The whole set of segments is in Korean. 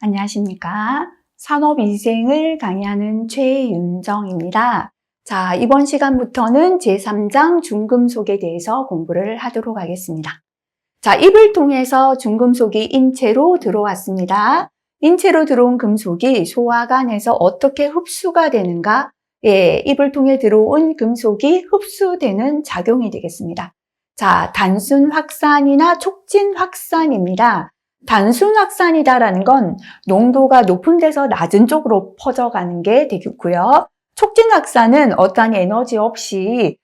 안녕하십니까. 산업위생을 강의하는 최윤정입니다. 자, 이번 시간부터는 제3장 중금속에 대해서 공부를 하도록 하겠습니다. 자, 입을 통해서 중금속이 인체로 들어왔습니다. 인체로 들어온 금속이 소화관에서 어떻게 흡수가 되는가? 입을 통해 들어온 금속이 흡수되는 작용이 되겠습니다. 자, 단순 확산이나 촉진 확산입니다. 단순 확산이다라는 건 농도가 높은 데서 낮은 쪽으로 퍼져가는 게 되겠고요. 촉진 확산은 어떠한 에너지 없이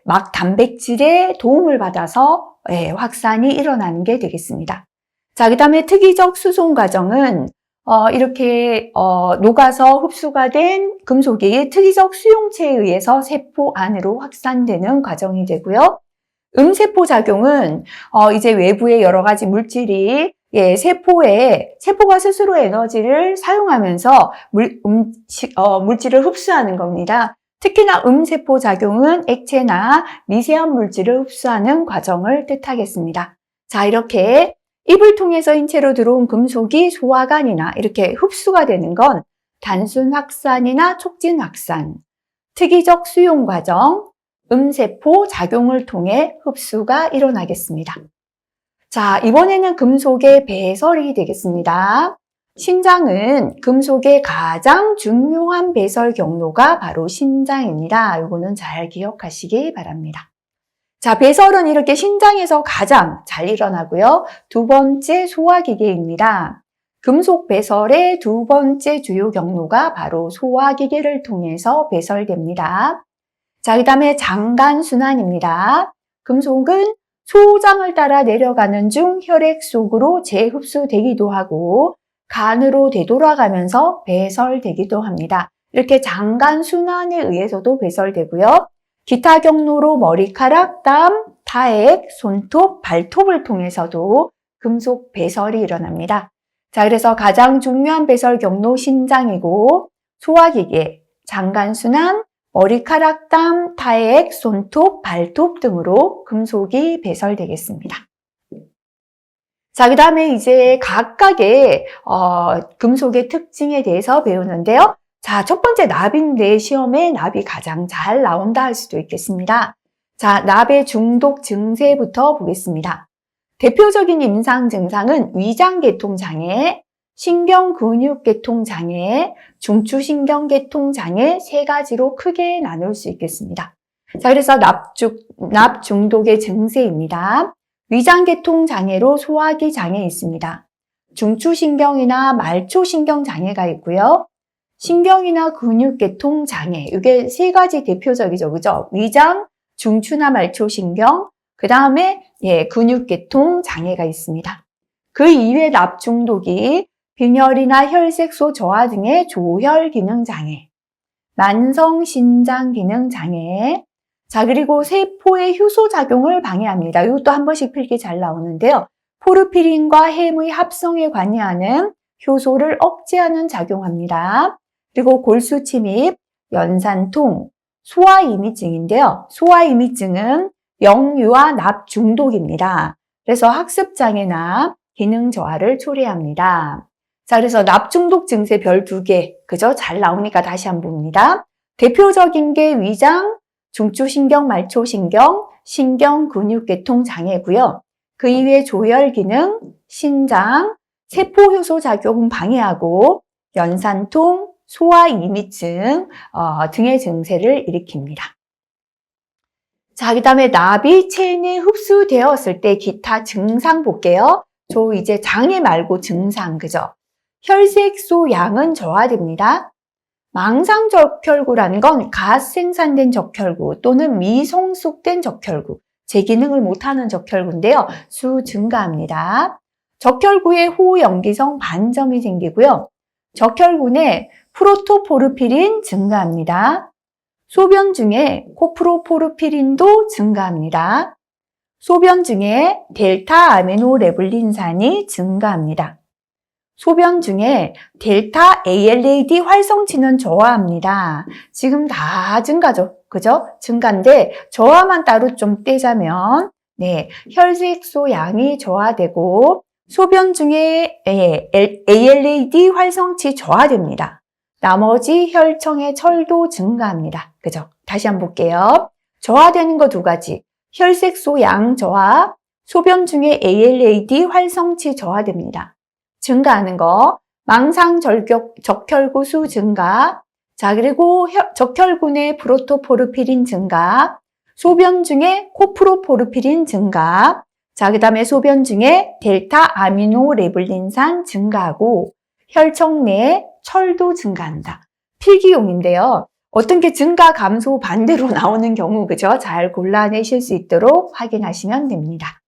막 단백질의 도움을 받아서 확산이 일어나는 게 되겠습니다. 자, 그 다음에 특이적 수송 과정은 이렇게 녹아서 흡수가 된 금속이 특이적 수용체에 의해서 세포 안으로 확산되는 과정이 되고요. 음세포 작용은 이제 외부의 여러 가지 물질이 세포가 스스로 에너지를 사용하면서 물질을 흡수하는 겁니다. 특히나 음세포 작용은 액체나 미세한 물질을 흡수하는 과정을 뜻하겠습니다. 자, 이렇게 입을 통해서 인체로 들어온 금속이 소화관이나 이렇게 흡수가 되는 건 단순 확산이나 촉진 확산, 특이적 수용 과정, 음세포 작용을 통해 흡수가 일어나겠습니다. 자, 이번에는 금속의 배설이 되겠습니다. 신장은 금속의 가장 중요한 배설 경로가 바로 신장입니다. 이거는 잘 기억하시기 바랍니다. 자, 배설은 이렇게 신장에서 가장 잘 일어나고요. 두 번째 소화기계입니다. 금속 배설의 두 번째 주요 경로가 바로 소화기계를 통해서 배설됩니다. 자, 그 다음에 장간순환입니다. 금속은 소장을 따라 내려가는 중 혈액 속으로 재흡수되기도 하고 간으로 되돌아가면서 배설되기도 합니다. 이렇게 장간순환에 의해서도 배설되고요. 기타 경로로 머리카락, 땀, 타액, 손톱, 발톱을 통해서도 금속 배설이 일어납니다. 자, 그래서 가장 중요한 배설 경로 신장이고 소화기계, 장간순환, 머리카락, 땀, 타액, 손톱, 발톱 등으로 금속이 배설되겠습니다. 자, 그 다음에 이제 각각의 금속의 특징에 대해서 배우는데요. 자, 첫 번째 납인데 시험에 납이 가장 잘 나온다 할 수도 있겠습니다. 자, 납의 중독 증세부터 보겠습니다. 대표적인 임상 증상은 위장계통장애, 신경근육계통장애, 중추신경계통장애 세 가지로 크게 나눌 수 있겠습니다. 자, 그래서 납 중독의 증세입니다. 위장계통장애로 소화기 장애 있습니다. 중추신경이나 말초신경장애가 있고요. 신경이나 근육계통장애, 이게 세 가지 대표적이죠. 그죠? 위장, 중추나 말초신경, 그 다음에 근육계통장애가 있습니다. 그 이외 납 중독이 빈혈이나 혈색소 저하 등의 조혈 기능 장애, 만성 신장 기능 장애, 자, 그리고 세포의 효소 작용을 방해합니다. 이것도 한 번씩 필기 잘 나오는데요. 포르피린과 햄의 합성에 관여하는 효소를 억제하는 작용합니다. 그리고 골수 침입, 연산통, 소화이미증인데요. 소화이미증은 역류와 납 중독입니다. 그래서 학습장애나 기능 저하를 초래합니다. 자, 그래서 납 중독 증세 별 2개, 그죠? 잘 나오니까 다시 한번 봅니다. 대표적인 게 위장, 중추신경, 말초신경, 신경근육계통 장애고요. 그 이외에 조혈 기능, 신장, 세포효소 작용 방해하고 연산통, 소화이미증 등의 증세를 일으킵니다. 자, 그 다음에 납이 체내 흡수되었을 때 기타 증상 볼게요. 저 이제 장애 말고 증상, 그죠? 혈색소 양은 저하됩니다. 망상적혈구라는 건 갓 생산된 적혈구 또는 미성숙된 적혈구, 제 기능을 못하는 적혈구인데요. 수 증가합니다. 적혈구에 호연기성 반점이 생기고요. 적혈구 내 프로토포르피린 증가합니다. 소변 중에 코프로포르피린도 증가합니다. 소변 중에 델타 아미노레블린산이 증가합니다. 소변 중에 델타 ALAD 활성치는 저하합니다. 지금 다 증가죠. 그죠? 증가인데 저하만 따로 좀 떼자면 혈색소 양이 저하되고 소변 중에 ALAD 활성치 저하됩니다. 나머지 혈청의 철도 증가합니다. 그죠? 다시 한번 볼게요. 저하되는 거 두 가지. 혈색소 양 저하, 소변 중에 ALAD 활성치 저하됩니다. 증가하는 거, 망상 적혈구 수 증가, 자, 그리고 적혈군의 프로토포르피린 증가, 소변 중에 코프로포르피린 증가, 자, 그 다음에 소변 중에 델타 아미노레블린산 증가하고 혈청 내에 철도 증가한다. 필기용인데요. 어떤 게 증가, 감소, 반대로 나오는 경우, 그죠? 잘 골라내실 수 있도록 확인하시면 됩니다.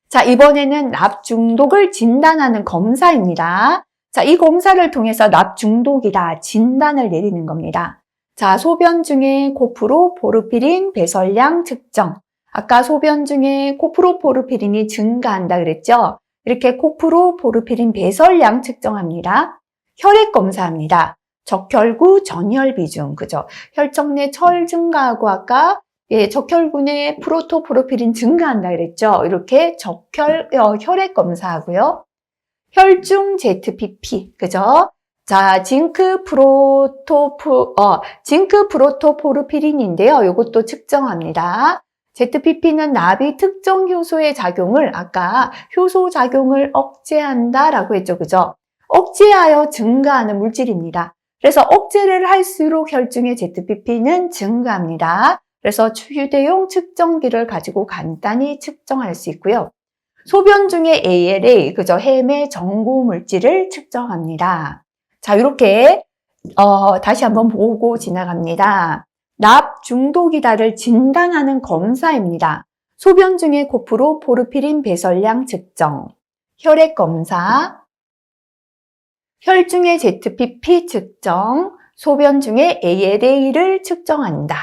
자, 이번에는 납 중독을 진단하는 검사입니다. 자, 이 검사를 통해서 납 중독이다 진단을 내리는 겁니다. 자, 소변 중에 코프로포르피린 배설량 측정. 아까 소변 중에 코프로포르피린이 증가한다 그랬죠? 이렇게 코프로포르피린 배설량 측정합니다. 혈액 검사합니다. 적혈구 전혈 비중, 그죠? 혈청 내 철 증가하고 아까 적혈군의 프로토포르피린 증가한다 그랬죠? 이렇게 혈액 검사하고요. 혈중 ZPP, 그죠? 자, 징크 프로토포르피린인데요. 이것도 측정합니다. ZPP는 납이 특정 효소의 작용을 아까 효소 작용을 억제한다라고 했죠. 그죠? 억제하여 증가하는 물질입니다. 그래서 억제를 할수록 혈중의 ZPP는 증가합니다. 그래서 휴대용 측정기를 가지고 간단히 측정할 수 있고요. 소변 중에 ALA, 그죠? 해매 정고 물질을 측정합니다. 자, 이렇게 다시 한번 보고 지나갑니다. 납 중독이다를 진단하는 검사입니다. 소변 중에 코프로포르피린 배설량 측정, 혈액 검사, 혈중의 ZPP 측정, 소변 중에 ALA를 측정한다.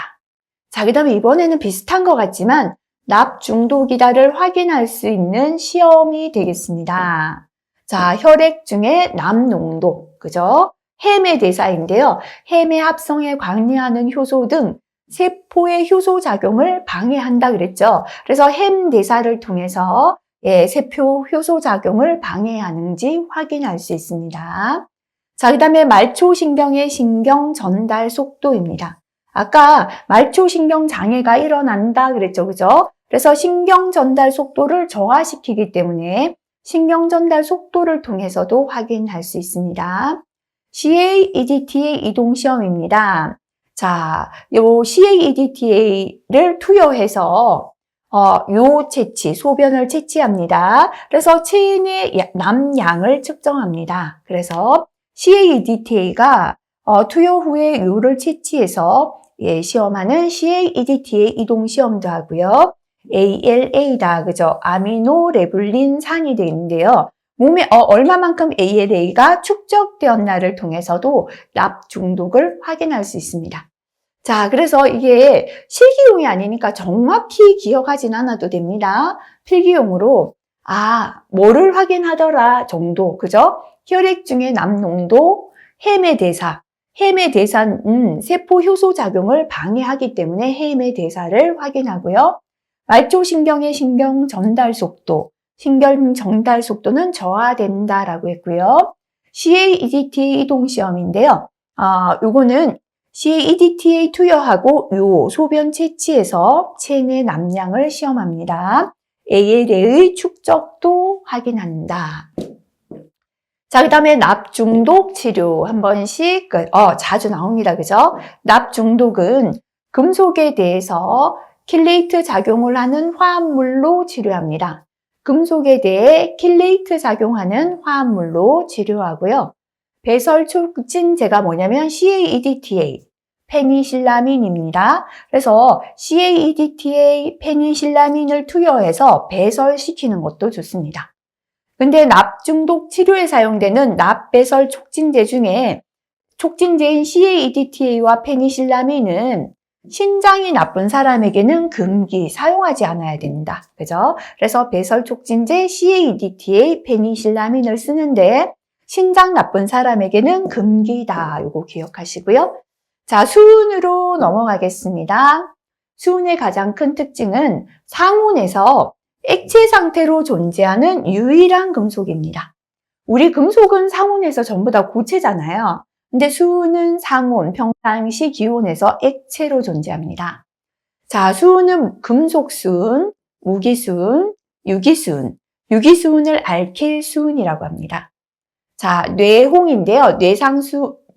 자, 그 다음에 이번에는 비슷한 것 같지만 납 중독이다를 확인할 수 있는 시험이 되겠습니다. 자, 혈액 중에 납 농도, 그죠? 해매 대사인데요. 해매 합성에 관여하는 효소 등 세포의 효소 작용을 방해한다 그랬죠. 그래서 햄 대사를 통해서 세포 효소 작용을 방해하는지 확인할 수 있습니다. 자, 그 다음에 말초신경의 신경 전달 속도입니다. 아까 말초신경 장애가 일어난다 그랬죠. 그죠? 그래서 신경 전달 속도를 저하시키기 때문에 신경 전달 속도를 통해서도 확인할 수 있습니다. CA-EDTA 이동 시험입니다. 자, 요 CA-EDTA를 투여해서 요 채취, 소변을 채취합니다. 그래서 체내 남양을 측정합니다. 그래서 CA-EDTA가 투여 후에 요를 채취해서 시험하는 CA-EDTA 이동 시험도 하고요. ALA다, 그죠? 아미노레블린산이 되는데요. 몸에 얼마만큼 ALA가 축적되었나를 통해서도 납 중독을 확인할 수 있습니다. 자, 그래서 이게 실기용이 아니니까 정확히 기억하진 않아도 됩니다. 필기용으로 뭐를 확인하더라 정도, 그죠? 혈액 중에 납 농도, 해매 대사. 해매 대사는 세포 효소 작용을 방해하기 때문에 해매 대사를 확인하고요. 말초신경의 신경 전달 속도, 신경 전달 속도는 저하된다라고 했고요. CA-EDTA 이동 시험인데요. 요거는 CA-EDTA 투여하고 요 소변 채취에서 체내 남량을 시험합니다. ALA의 축적도 확인한다. 자, 그 다음에 납 중독 치료 한 번씩 자주 나옵니다. 그죠? 납 중독은 금속에 대해서 킬레이트 작용을 하는 화합물로 치료합니다. 금속에 대해 킬레이트 작용하는 화합물로 치료하고요. 배설 촉진제가 뭐냐면 CA-EDTA, 페니실라민입니다. 그래서 CA-EDTA, 페니실라민을 투여해서 배설시키는 것도 좋습니다. 근데 납 중독 치료에 사용되는 납 배설 촉진제 중에 촉진제인 CA-EDTA와 페니실라민은 신장이 나쁜 사람에게는 금기, 사용하지 않아야 된다. 그죠? 그래서 배설 촉진제 CA-EDTA, 페니실라민을 쓰는데 신장 나쁜 사람에게는 금기다. 요거 기억하시고요. 자, 수은으로 넘어가겠습니다. 수은의 가장 큰 특징은 상온에서 액체 상태로 존재하는 유일한 금속입니다. 우리 금속은 상온에서 전부 다 고체잖아요. 근데 수은은 상온, 평상시 기온에서 액체로 존재합니다. 자, 수은은 금속수은, 무기수은, 유기수은, 유기수은을 알킬수은이라고 합니다. 자, 뇌홍인데요.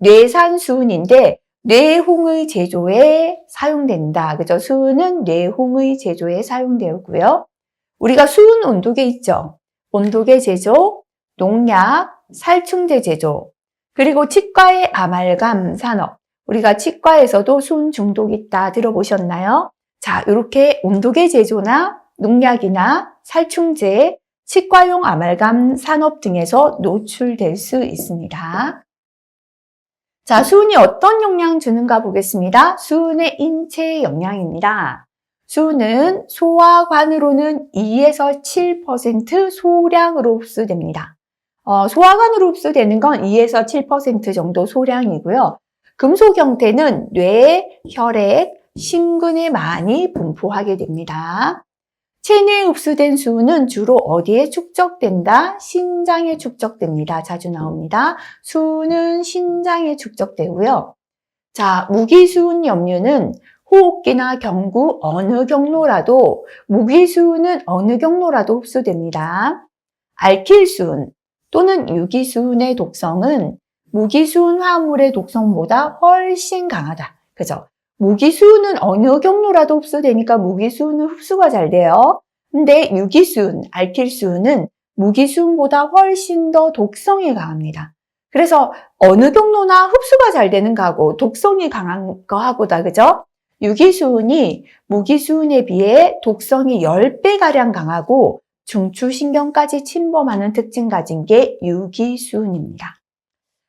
뇌산수은인데 뇌홍의 제조에 사용된다. 그죠? 수은은 뇌홍의 제조에 사용되고요. 우리가 수은 온도계 있죠? 온도계 제조, 농약, 살충제 제조, 그리고 치과의 아말감 산업. 우리가 치과에서도 수은 중독 있다 들어보셨나요? 자, 이렇게 온도계 제조나 농약이나 살충제, 치과용 아말감 산업 등에서 노출될 수 있습니다. 자, 수은이 어떤 영향 주는가 보겠습니다. 수은의 인체 영향입니다. 수은은 소화관으로는 2에서 7% 소량으로 흡수됩니다. 소화관으로 흡수되는 건 2에서 7% 정도 소량이고요. 금속 형태는 뇌, 혈액, 심근에 많이 분포하게 됩니다. 체내에 흡수된 수은은 주로 어디에 축적된다? 신장에 축적됩니다. 자주 나옵니다. 수은은 신장에 축적되고요. 자, 무기수은 염류는 호흡기나 경구 어느 경로라도, 무기수은은 어느 경로라도 흡수됩니다. 알킬수은 또는 유기수은의 독성은 무기수은 화합물의 독성보다 훨씬 강하다. 그죠? 무기수은은 어느 경로라도 흡수되니까 무기수은은 흡수가 잘 돼요. 근데 유기수은, 알킬수은은 무기수은보다 훨씬 더 독성이 강합니다. 그래서 어느 경로나 흡수가 잘 되는 거하고 독성이 강한 거하고다, 그죠? 유기수은이 무기수은에 비해 독성이 10배가량 강하고 중추신경까지 침범하는 특징 가진 게 유기수은입니다.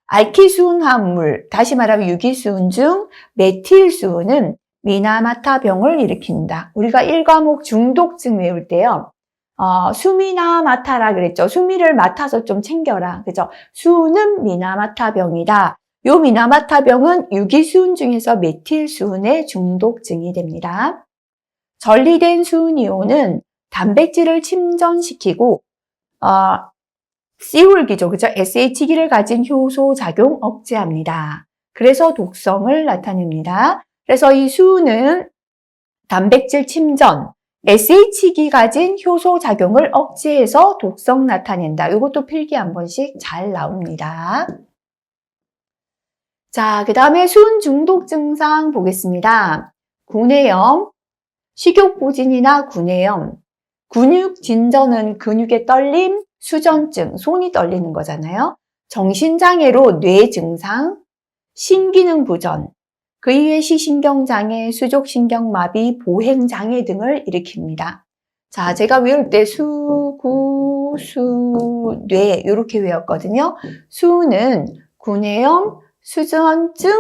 알키수은 화합물, 다시 말하면 유기수은 중 메틸수은은 미나마타병을 일으킨다. 우리가 1과목 중독증 외울 때요. 수미나 마타라 그랬죠. 수미를 맡아서 좀 챙겨라. 그죠? 수은은 미나마타병이다. 요 미나마타병은 유기수은 중에서 메틸수은의 중독증이 됩니다. 전리된 수은이온은 단백질을 침전시키고 C홀기죠. 그죠? SH기를 가진 효소 작용 억제합니다. 그래서 독성을 나타냅니다. 그래서 이 수은은 단백질 침전, SH기 가진 효소 작용을 억제해서 독성 나타낸다. 이것도 필기 한 번씩 잘 나옵니다. 자, 그 다음에 수은 중독 증상 보겠습니다. 구내염, 식욕부진이나 구내염, 근육 진전은 근육의 떨림, 수전증, 손이 떨리는 거잖아요. 정신장애로 뇌 증상, 신기능 부전, 그 이외 시신경장애, 수족신경마비, 보행장애 등을 일으킵니다. 자, 제가 외울 때 수, 구, 수, 뇌 이렇게 외웠거든요. 수는 구내염, 수전증,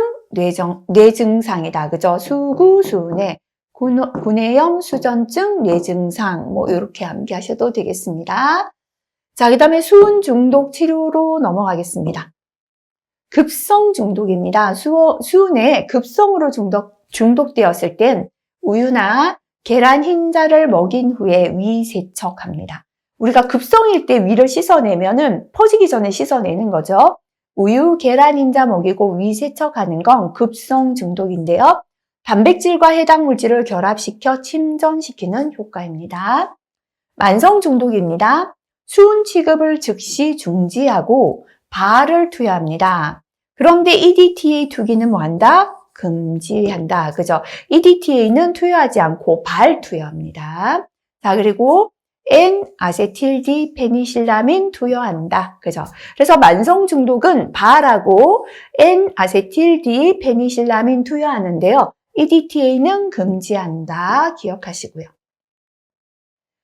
뇌증상이다. 그죠? 수구수뇌. 구내염, 수전증, 뇌증상 뭐 이렇게 암기하셔도 되겠습니다. 자, 그 다음에 수은 중독 치료로 넘어가겠습니다. 급성 중독입니다. 수은에 급성으로 중독되었을 땐 우유나 계란 흰자를 먹인 후에 위 세척합니다. 우리가 급성일 때 위를 씻어내면은 퍼지기 전에 씻어내는 거죠. 우유, 계란 흰자 먹이고 위 세척하는 건 급성 중독인데요. 단백질과 해당 물질을 결합시켜 침전시키는 효과입니다. 만성 중독입니다. 수은 취급을 즉시 중지하고 발을 투여합니다. 그런데 EDTA 투기는 뭐한다? 금지한다. 그죠? EDTA는 투여하지 않고 발 투여합니다. 자, 그리고 N-아세틸디 페니실라민 투여한다. 그죠? 그래서 만성 중독은 발하고 N-아세틸디 페니실라민 투여하는데요. EDTA는 금지한다. 기억하시고요.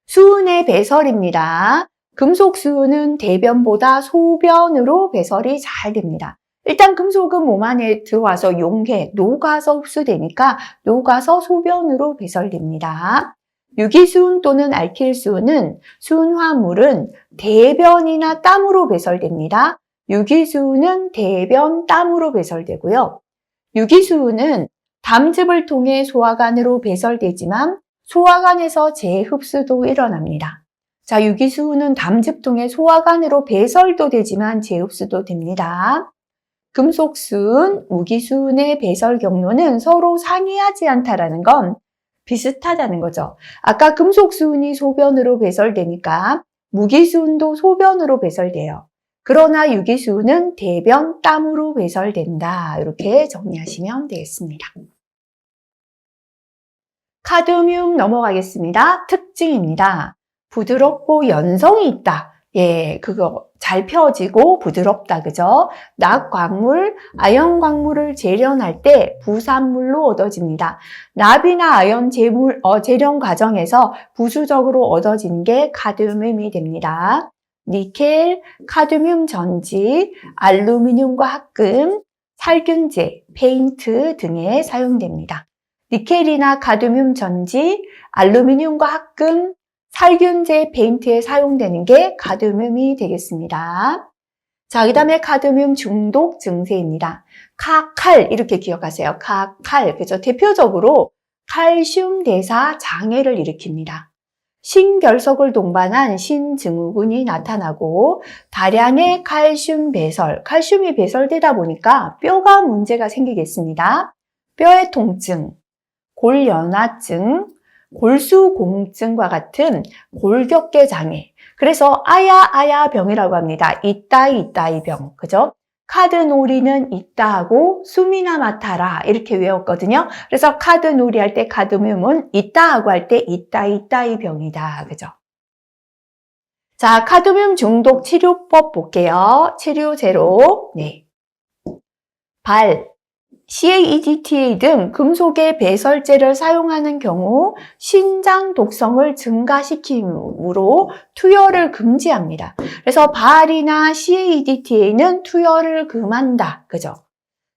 수은의 배설입니다. 금속 수은은 대변보다 소변으로 배설이 잘 됩니다. 일단 금속은 몸 안에 들어와서 용해, 녹아서 흡수되니까 녹아서 소변으로 배설됩니다. 유기수은 또는 알킬수은은 수은화물은 대변이나 땀으로 배설됩니다. 유기수은은 대변, 땀으로 배설되고요. 유기수은은 담즙을 통해 소화관으로 배설되지만 소화관에서 재흡수도 일어납니다. 자, 유기수는 담즙 통해 소화관으로 배설도 되지만 재흡수도 됩니다. 금속수은, 무기수은의 배설 경로는 서로 상이하지 않다라는 건 비슷하다는 거죠. 아까 금속수은이 소변으로 배설되니까 무기수은도 소변으로 배설돼요. 그러나 유기수은은 대변, 땀으로 배설된다. 이렇게 정리하시면 되겠습니다. 카드뮴 넘어가겠습니다. 특징입니다. 부드럽고 연성이 있다. 예, 그거 잘 펴지고 부드럽다. 그죠? 납광물, 아연 광물을 재련할 때 부산물로 얻어집니다. 납이나 아연 재련 과정에서 부수적으로 얻어진 게 카드뮴이 됩니다. 니켈, 카드뮴 전지, 알루미늄과 합금, 살균제, 페인트 등에 사용됩니다. 니켈이나 카드뮴 전지, 알루미늄과 합금, 살균제, 페인트에 사용되는 게 카드뮴이 되겠습니다. 자, 그 다음에 카드뮴 중독 증세입니다. 칼 이렇게 기억하세요. 칼. 그죠? 대표적으로 칼슘 대사 장애를 일으킵니다. 신결석을 동반한 신증후군이 나타나고 다량의 칼슘 배설, 칼슘이 배설되다 보니까 뼈가 문제가 생기겠습니다. 뼈의 통증, 골연화증, 골수공증과 같은 골격계 장애. 그래서 아야 병이라고 합니다. 이따이 병. 그죠? 카드놀이는 있다하고 숨이나 맡아라. 이렇게 외웠거든요. 그래서 카드놀이 할 때 카드뮴은 있다하고 할 때 이따이 병이다. 그죠? 자, 카드뮴 중독 치료법 볼게요. 치료제로. 네. CaEDTA 등 금속의 배설제를 사용하는 경우 신장 독성을 증가시키므로 투여를 금지합니다. 그래서 발이나 CaEDTA는 투여를 금한다. 그죠?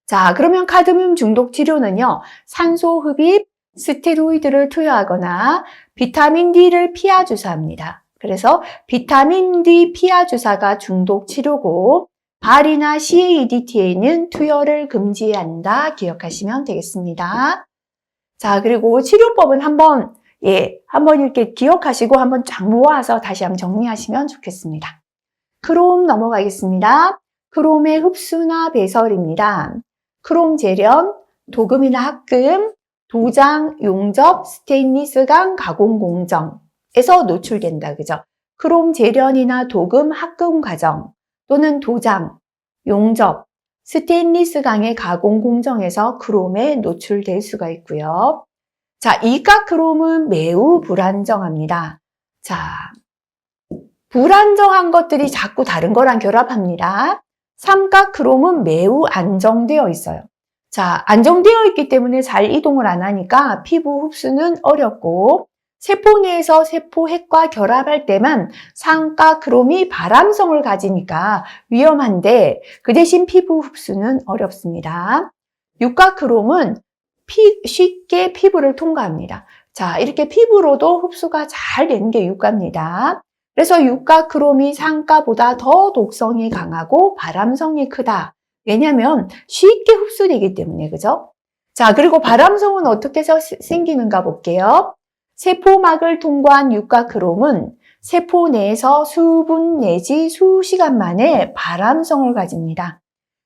자, 그러면 카드뮴 중독 치료는요. 산소 흡입, 스테로이드를 투여하거나 비타민 D를 피하 주사합니다. 그래서 비타민 D 피하 주사가 중독 치료고 발이나 CaEDTA는 투여를 금지한다. 기억하시면 되겠습니다. 자, 그리고 치료법은 한번 이렇게 기억하시고 한번 쫙 모아서 다시 한번 정리하시면 좋겠습니다. 크롬 넘어가겠습니다. 크롬의 흡수나 배설입니다. 크롬 재련, 도금이나 합금, 도장, 용접, 스테인리스강 가공 공정에서 노출된다. 그죠? 크롬 재련이나 도금, 합금 과정 또는 도장, 용접, 스테인리스강의 가공 공정에서 크롬에 노출될 수가 있고요. 자, 이가 크롬은 매우 불안정합니다. 자, 불안정한 것들이 자꾸 다른 거랑 결합합니다. 삼가 크롬은 매우 안정되어 있어요. 자, 안정되어 있기 때문에 잘 이동을 안 하니까 피부 흡수는 어렵고 세포 내에서 세포핵과 결합할 때만 상가 크롬이 발암성을 가지니까 위험한데 그 대신 피부 흡수는 어렵습니다. 유가 크롬은 쉽게 피부를 통과합니다. 자, 이렇게 피부로도 흡수가 잘 되는 게 유가입니다. 그래서 유가 크롬이 상가보다 더 독성이 강하고 발암성이 크다. 왜냐하면 쉽게 흡수되기 때문에, 그죠? 자, 그리고 발암성은 어떻게 해서 생기는가 볼게요. 세포막을 통과한 유가 크롬은 세포 내에서 수분 내지 수시간 만에 발암성을 가집니다.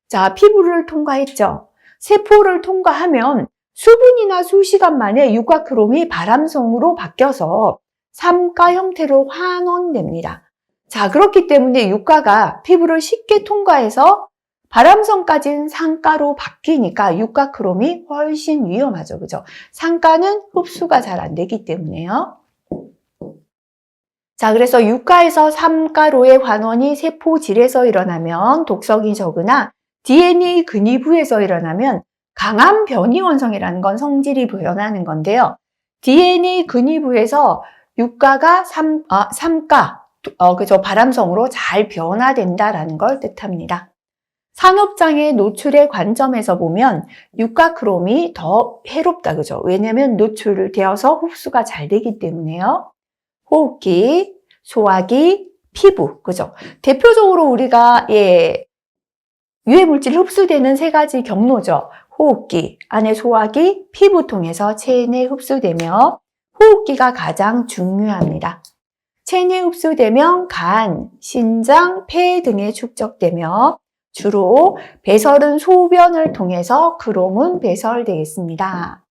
자, 피부를 통과했죠. 세포를 통과하면 수분이나 수시간 만에 유가 크롬이 발암성으로 바뀌어서 삼가 형태로 환원됩니다. 자, 그렇기 때문에 유가가 피부를 쉽게 통과해서 발암성까지는 상가로 바뀌니까 유가 크롬이 훨씬 위험하죠. 그죠? 상가는 흡수가 잘 안 되기 때문에요. 자, 그래서 유가에서 삼가로의 환원이 세포질에서 일어나면 독성이 적으나 DNA 근위부에서 일어나면 강한 변이 원성이라는 건 성질이 변하는 건데요. DNA 근위부에서 유가가 그죠? 발암성으로 잘 변화된다라는 걸 뜻합니다. 산업장애 노출의 관점에서 보면 유가 크롬이 더 해롭다. 그죠? 왜냐하면 노출되어서 흡수가 잘 되기 때문에요. 호흡기, 소화기, 피부. 그죠? 대표적으로 우리가 유해물질 흡수되는 세 가지 경로죠. 호흡기, 안에 소화기, 피부 통해서 체내 흡수되며 호흡기가 가장 중요합니다. 체내 흡수되면 간, 신장, 폐 등에 축적되며 주로 배설은 소변을 통해서 크롬은 배설되겠습니다.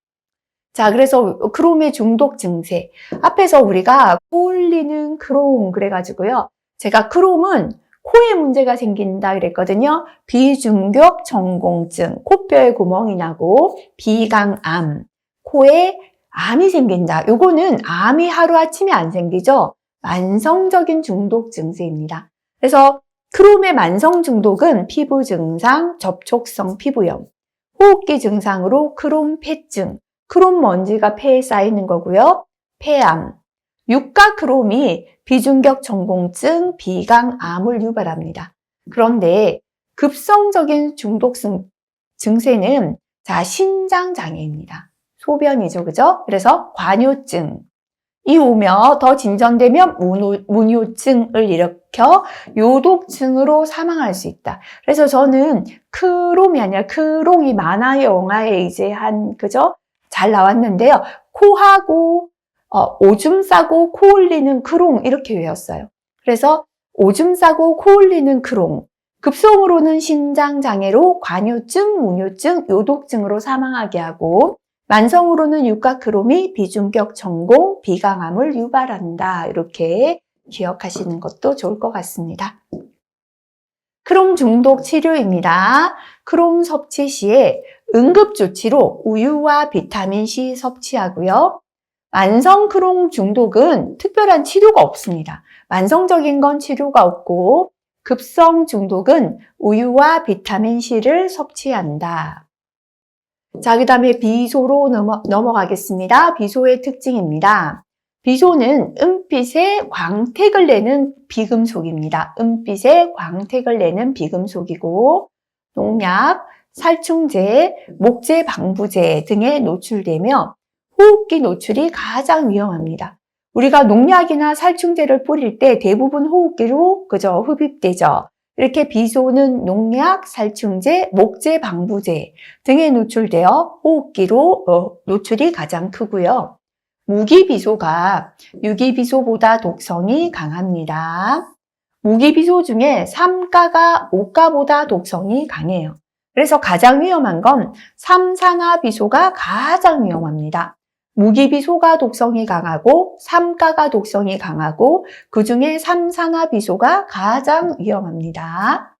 자, 그래서 크롬의 중독 증세. 앞에서 우리가 코 흘리는 크롬 그래가지고요. 제가 크롬은 코에 문제가 생긴다 그랬거든요. 비중격 전공증, 코뼈에 구멍이 나고 비강암, 코에 암이 생긴다. 요거는 암이 하루아침에 안 생기죠. 만성적인 중독 증세입니다. 그래서 크롬의 만성 중독은 피부 증상, 접촉성 피부염, 호흡기 증상으로 크롬 폐증, 크롬 먼지가 폐에 쌓이는 거고요. 폐암, 육가 크롬이 비중격 전공증, 비강암을 유발합니다. 그런데 급성적인 중독 증세는 신장 장애입니다. 소변이죠, 그죠? 그래서 관요증. 이 오며 더 진전되면 문효증을 일으켜 요독증으로 사망할 수 있다. 그래서 저는 크롬이 아니라 크롱이 만화 영화에 이제 그죠? 잘 나왔는데요. 코하고 오줌 싸고 코 흘리는 크롱 이렇게 외웠어요. 그래서 오줌 싸고 코 흘리는 크롱. 급성으로는 신장 장애로 관요증, 문효증, 요독증으로 사망하게 하고 만성으로는 육가 크롬이 비중격 전공, 비강암을 유발한다. 이렇게 기억하시는 것도 좋을 것 같습니다. 크롬 중독 치료입니다. 크롬 섭취 시에 응급조치로 우유와 비타민C 섭취하고요. 만성 크롬 중독은 특별한 치료가 없습니다. 만성적인 건 치료가 없고 급성 중독은 우유와 비타민C를 섭취한다. 자, 그 다음에 비소로 넘어가겠습니다. 비소의 특징입니다. 비소는 은빛의 광택을 내는 비금속입니다. 은빛의 광택을 내는 비금속이고 농약, 살충제, 목재 방부제 등에 노출되며 호흡기 노출이 가장 위험합니다. 우리가 농약이나 살충제를 뿌릴 때 대부분 호흡기로 그저 흡입되죠. 이렇게 비소는 농약, 살충제, 목재 방부제 등에 노출되어 호흡기로 노출이 가장 크고요. 무기비소가 유기비소보다 독성이 강합니다. 무기비소 중에 3가가 5가보다 독성이 강해요. 그래서 가장 위험한 건 3산화비소가 가장 위험합니다. 무기비소가 독성이 강하고 3가가 독성이 강하고 그중에 3산화비소가 가장 위험합니다.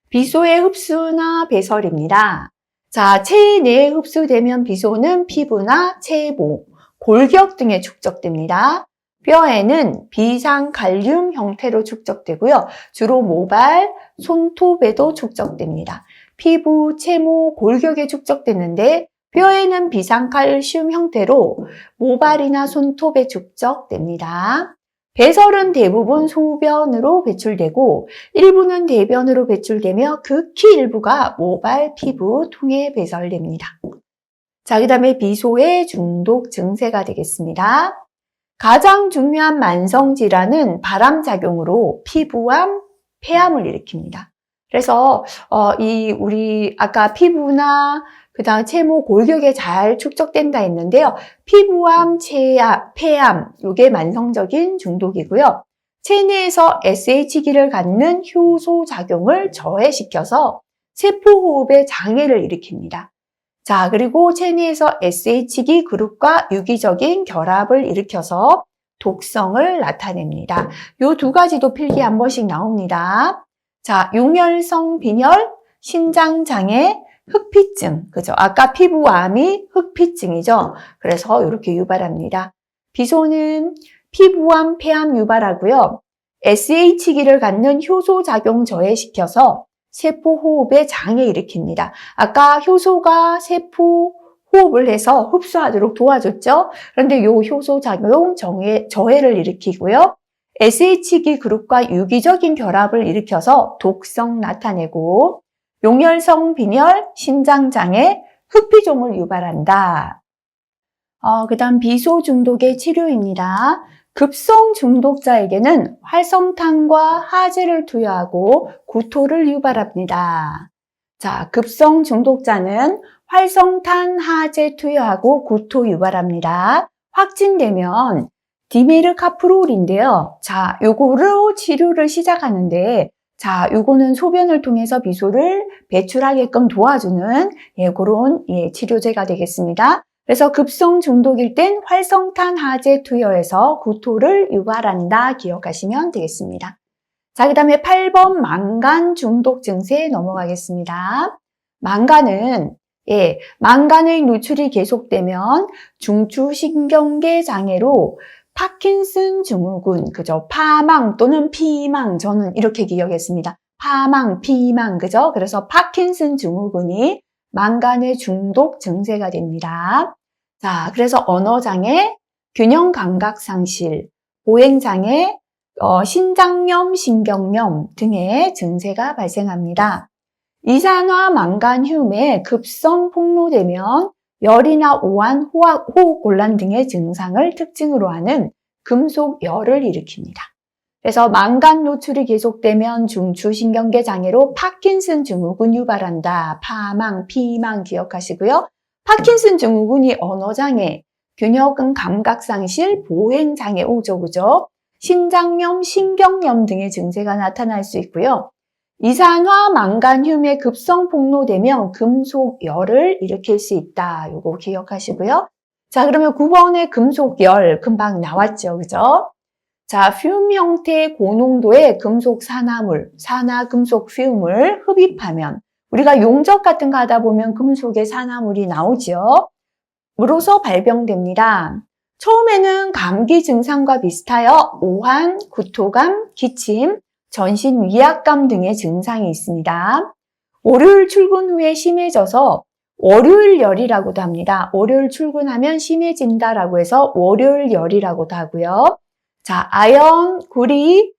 비소의 흡수나 배설입니다. 자, 체내에 흡수되면 비소는 피부나 체모, 골격 등에 축적됩니다. 뼈에는 비상칼륨 형태로 축적되고요. 주로 모발, 손톱에도 축적됩니다. 피부, 체모, 골격에 축적되는데 뼈에는 비상칼슘 형태로 모발이나 손톱에 축적됩니다. 배설은 대부분 소변으로 배출되고 일부는 대변으로 배출되며 극히 일부가 모발, 피부 통해 배설됩니다. 자, 그 다음에 비소의 중독 증세가 되겠습니다. 가장 중요한 만성질환은 발암작용으로 피부암, 폐암을 일으킵니다. 그래서 우리 아까 피부나 그다음 체모, 골격에 잘 축적된다 했는데요. 피부암, 폐암, 이게 만성적인 중독이고요. 체내에서 SH기를 갖는 효소 작용을 저해시켜서 세포호흡에 장애를 일으킵니다. 자, 그리고 체내에서 SH기 그룹과 유기적인 결합을 일으켜서 독성을 나타냅니다. 이 두 가지도 필기 한 번씩 나옵니다. 자, 용혈성 빈혈, 신장장애, 흑피증, 그죠? 아까 피부암이 흑피증이죠? 그래서 이렇게 유발합니다. 비소는 피부암, 폐암 유발하고요. SH기를 갖는 효소 작용 저해시켜서 세포 호흡에 장애 일으킵니다. 아까 효소가 세포 호흡을 해서 흡수하도록 도와줬죠? 그런데 이 효소 작용 저해를 일으키고요. SH기 그룹과 유기적인 결합을 일으켜서 독성 나타내고 용혈성 빈혈, 신장장애, 흑피종을 유발한다. 그 다음 비소 중독의 치료입니다. 급성 중독자에게는 활성탄과 하제를 투여하고 구토를 유발합니다. 자, 급성 중독자는 활성탄, 하제 투여하고 구토 유발합니다. 확진되면 디메르카프롤인데요. 자, 요거로 치료를 시작하는데, 자, 요거는 소변을 통해서 비소를 배출하게끔 도와주는 그런 치료제가 되겠습니다. 그래서 급성 중독일 땐 활성탄 하제 투여해서 구토를 유발한다 기억하시면 되겠습니다. 자, 그 다음에 8번 망간 중독 증세 넘어가겠습니다. 망간은 망간의 누출이 계속되면 중추신경계 장애로 파킨슨 증후군, 그죠? 파망 또는 피망, 저는 이렇게 기억했습니다. 파망, 피망, 그죠? 그래서 파킨슨 증후군이 망간의 중독 증세가 됩니다. 자, 그래서 언어장애, 균형감각상실, 보행장애, 신장염, 신경염 등의 증세가 발생합니다. 이산화 망간흉에 급성 폭로되면 열이나 오한, 호흡곤란 등의 증상을 특징으로 하는 금속열을 일으킵니다. 그래서 망간 노출이 계속되면 중추신경계 장애로 파킨슨 증후군 유발한다. 파망, 피망 기억하시고요. 파킨슨 증후군이 언어장애, 균형 감각상실, 보행장애 오죠, 그죠? 신장염, 신경염 등의 증세가 나타날 수 있고요. 이산화 망간흉에 급성 폭로되면 금속열을 일으킬 수 있다. 요거 기억하시고요. 자, 그러면 9번의 금속열 금방 나왔죠, 그죠? 자, 듐 형태의 고농도의 금속 산화물, 산화금속 듐을 흡입하면 우리가 용접 같은 거 하다 보면 금속의 산화물이 나오죠. 으로서 발병됩니다. 처음에는 감기 증상과 비슷하여 오한, 구토감, 기침, 전신 위압감 등의 증상이 있습니다. 월요일 출근 후에 심해져서 월요일열이라고도 합니다. 월요일 출근하면 심해진다라고 해서 월요일열이라고도 하고요. 자, 아연, 구리,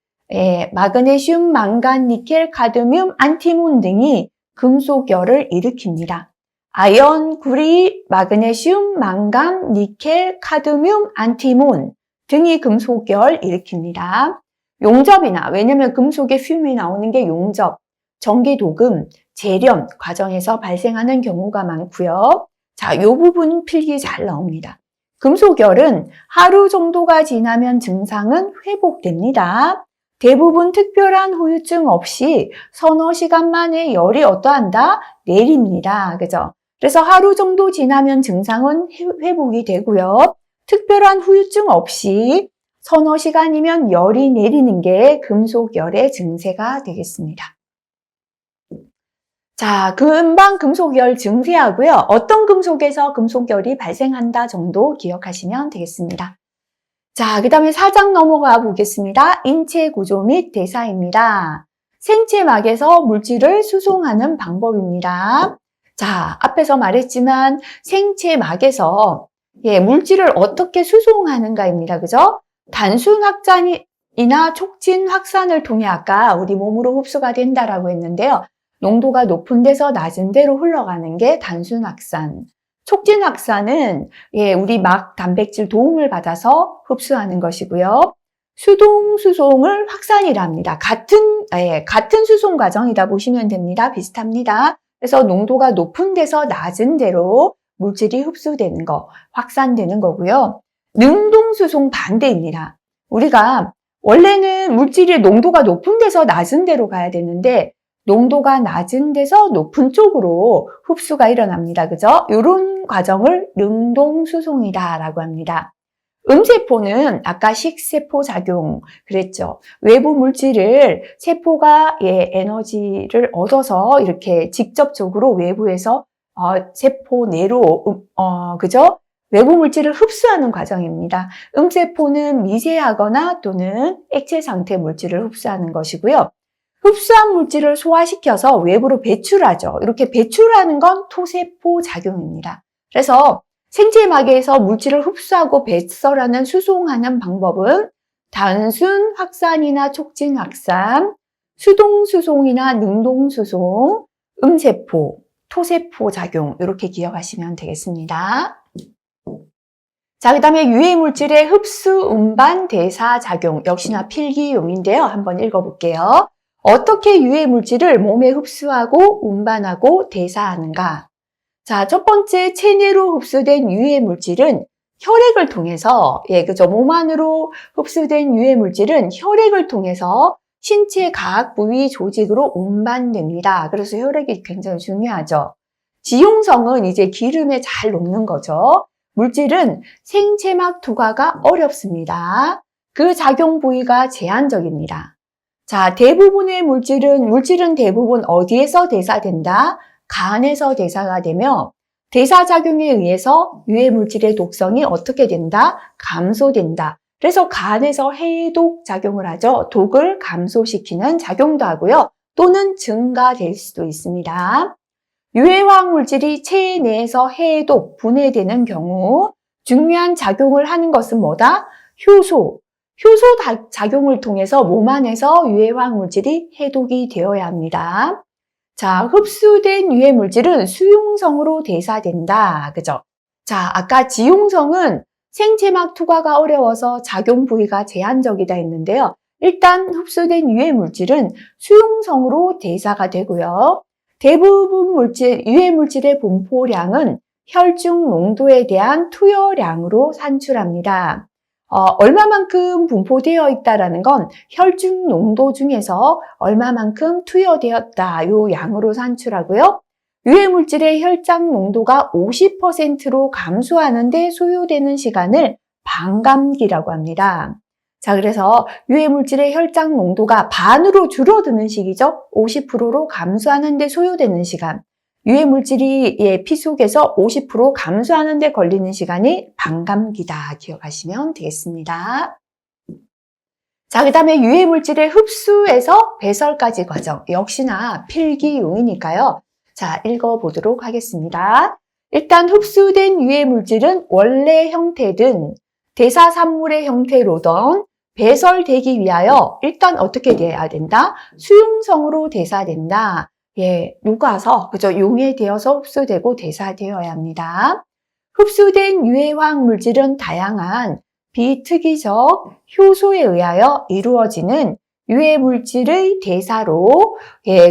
마그네슘, 망간, 니켈, 카드뮴, 안티몬 등이 금속열을 일으킵니다. 아연, 구리, 마그네슘, 망간, 니켈, 카드뮴, 안티몬 등이 금속열 일으킵니다. 용접이나, 왜냐면 금속에 듐이 나오는 게 용접, 전기도금, 재련 과정에서 발생하는 경우가 많고요. 자, 이 부분 필기 잘 나옵니다. 금속열은 하루 정도가 지나면 증상은 회복됩니다. 대부분 특별한 후유증 없이 서너 시간 만에 열이 어떠한다? 내립니다. 그죠? 그래서 하루 정도 지나면 증상은 회복이 되고요. 특별한 후유증 없이 서너 시간이면 열이 내리는 게 금속열의 증세가 되겠습니다. 자, 금방 금속열 증세하고요. 어떤 금속에서 금속열이 발생한다 정도 기억하시면 되겠습니다. 자, 그 다음에 4장 넘어가 보겠습니다. 인체 구조 및 대사입니다. 생체막에서 물질을 수송하는 방법입니다. 자, 앞에서 말했지만 생체막에서 물질을 어떻게 수송하는가입니다. 그죠? 단순 확산이나 촉진 확산을 통해 아까 우리 몸으로 흡수가 된다라고 했는데요. 농도가 높은 데서 낮은 데로 흘러가는 게 단순 확산. 촉진 확산은 우리 막 단백질 도움을 받아서 흡수하는 것이고요. 수동 수송을 확산이라 합니다. 같은 수송 과정이다 보시면 됩니다. 비슷합니다. 그래서 농도가 높은 데서 낮은 데로 물질이 흡수되는 거, 확산되는 거고요. 능동 수송 반대입니다. 우리가 원래는 물질이 농도가 높은 데서 낮은 데로 가야 되는데 농도가 낮은 데서 높은 쪽으로 흡수가 일어납니다. 그죠? 이런 과정을 능동 수송이다라고 합니다. 음세포는 아까 식세포 작용 그랬죠. 외부 물질을 세포가 에너지를 얻어서 이렇게 직접적으로 외부에서 세포 내로 그죠? 외부 물질을 흡수하는 과정입니다. 음세포는 미세하거나 또는 액체 상태 물질을 흡수하는 것이고요. 흡수한 물질을 소화시켜서 외부로 배출하죠. 이렇게 배출하는 건 토세포 작용입니다. 그래서 생체막에서 물질을 흡수하고 배설하는 수송하는 방법은 단순 확산이나 촉진 확산, 수동 수송이나 능동 수송, 음세포, 토세포 작용 이렇게 기억하시면 되겠습니다. 자, 그 다음에 유해물질의 흡수, 운반, 대사 작용 역시나 필기용인데요. 한번 읽어볼게요. 어떻게 유해물질을 몸에 흡수하고 운반하고 대사하는가? 자, 첫 번째 체내로 흡수된 유해물질은 혈액을 통해서, 그죠. 몸 안으로 흡수된 유해 물질은 혈액을 통해서 신체 각 부위 조직으로 운반됩니다. 그래서 혈액이 굉장히 중요하죠. 지용성은 이제 기름에 잘 녹는 거죠. 물질은 생체막 투과가 어렵습니다. 그 작용 부위가 제한적입니다. 자, 대부분의 물질은 대부분 어디에서 대사된다? 간에서 대사가 되며 대사작용에 의해서 유해 물질의 독성이 어떻게 된다? 감소된다. 그래서 간에서 해독 작용을 하죠. 독을 감소시키는 작용도 하고요. 또는 증가될 수도 있습니다. 유해화학 물질이 체내 내에서 해독, 분해되는 경우 중요한 작용을 하는 것은 뭐다? 효소 작용을 통해서 몸 안에서 유해화학 물질이 해독이 되어야 합니다. 자, 흡수된 유해 물질은 수용성으로 대사된다. 그죠? 자, 아까 지용성은 생체막 투과가 어려워서 작용 부위가 제한적이다 했는데요. 일단 흡수된 유해 물질은 수용성으로 대사가 되고요. 대부분 유해 물질의 분포량은 혈중 농도에 대한 투여량으로 산출합니다. 얼마만큼 분포되어 있다라는 건 혈중 농도 중에서 얼마만큼 투여되었다 요 양으로 산출하고요. 유해 물질의 혈장 농도가 50%로 감소하는 데 소요되는 시간을 반감기라고 합니다. 자, 그래서 유해 물질의 혈장 농도가 반으로 줄어드는 시기죠. 50%로 감소하는 데 소요되는 시간. 유해 물질이 피 속에서 50% 감소하는 데 걸리는 시간이 반감기다 기억하시면 되겠습니다. 자, 그 다음에 유해 물질의 흡수에서 배설까지 과정 역시나 필기 요인이니까요. 자, 읽어보도록 하겠습니다. 일단 흡수된 유해 물질은 원래 형태든 대사산물의 형태로든 배설되기 위하여 일단 어떻게 돼야 된다? 수용성으로 대사된다. 녹아서, 그죠? 용해되어서 흡수되고 대사되어야 합니다. 흡수된 유해화학 물질은 다양한 비특이적 효소에 의하여 이루어지는 유해 물질의 대사로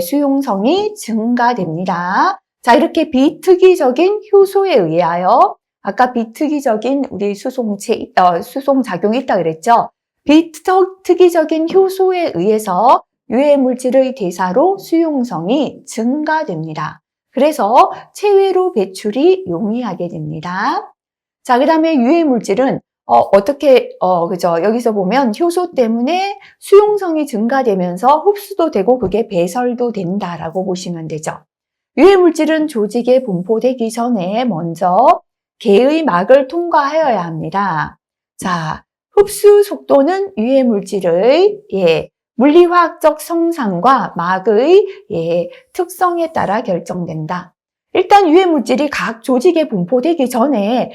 수용성이 증가됩니다. 자, 이렇게 비특이적인 효소에 의하여 아까 비특이적인 우리 수송작용이 있다 그랬죠? 비특이적인 효소에 의해서 유해 물질의 대사로 수용성이 증가됩니다. 그래서 체외로 배출이 용이하게 됩니다. 자, 그 다음에 유해 물질은 그죠? 여기서 보면 효소 때문에 수용성이 증가되면서 흡수도 되고 그게 배설도 된다라고 보시면 되죠. 유해 물질은 조직에 분포되기 전에 먼저 개의 막을 통과하여야 합니다. 자, 흡수 속도는 유해 물질의 물리화학적 성상과 막의 특성에 따라 결정된다. 일단 유해 물질이 각 조직에 분포되기 전에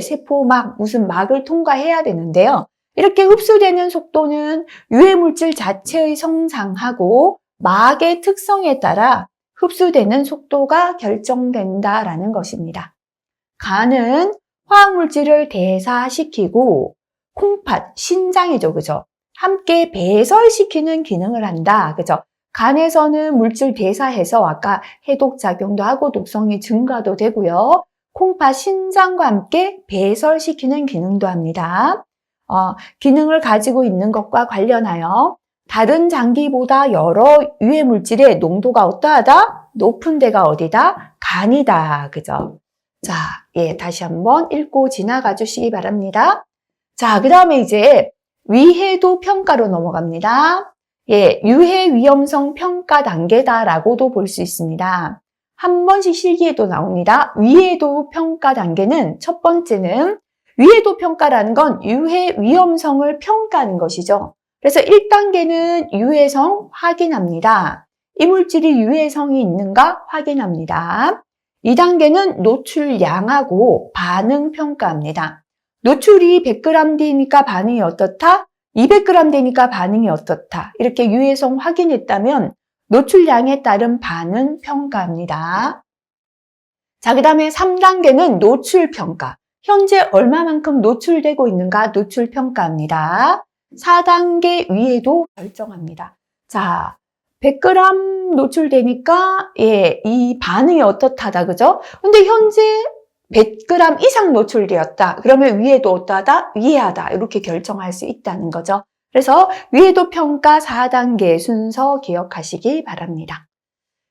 세포막, 무슨 막을 통과해야 되는데요. 이렇게 흡수되는 속도는 유해 물질 자체의 성상하고 막의 특성에 따라 흡수되는 속도가 결정된다라는 것입니다. 간은 화학물질을 대사시키고 콩팥, 신장이죠, 그죠? 함께 배설시키는 기능을 한다, 그죠? 간에서는 물질 대사해서 아까 해독작용도 하고 독성이 증가도 되고요. 콩팥, 신장과 함께 배설시키는 기능도 합니다. 기능을 가지고 있는 것과 관련하여 다른 장기보다 여러 유해 물질의 농도가 어떠하다? 높은 데가 어디다? 간이다, 그죠? 자, 다시 한번 읽고 지나가 주시기 바랍니다. 자, 그 다음에 이제 위해도 평가로 넘어갑니다. 유해 위험성 평가 단계다라고도 볼 수 있습니다. 한 번씩 실기에도 나옵니다. 위해도 평가 단계는 첫 번째는 위해도 평가라는 건 유해 위험성을 평가하는 것이죠. 그래서 1단계는 유해성 확인합니다. 이 물질이 유해성이 있는가 확인합니다. 2단계는 노출량하고 반응 평가합니다. 노출이 100g 되니까 반응이 어떻다? 200g 되니까 반응이 어떻다? 이렇게 유해성 확인했다면 노출량에 따른 반응 평가합니다. 자, 그 다음에 3단계는 노출 평가. 현재 얼마만큼 노출되고 있는가 노출 평가합니다. 4단계 위에도 결정합니다. 자, 100g 노출되니까 이 반응이 어떻다다, 그죠? 근데 현재 100g 이상 노출되었다. 그러면 위해도 어떠하다? 위해하다. 이렇게 결정할 수 있다는 거죠. 그래서 위해도 평가 4단계 순서 기억하시기 바랍니다.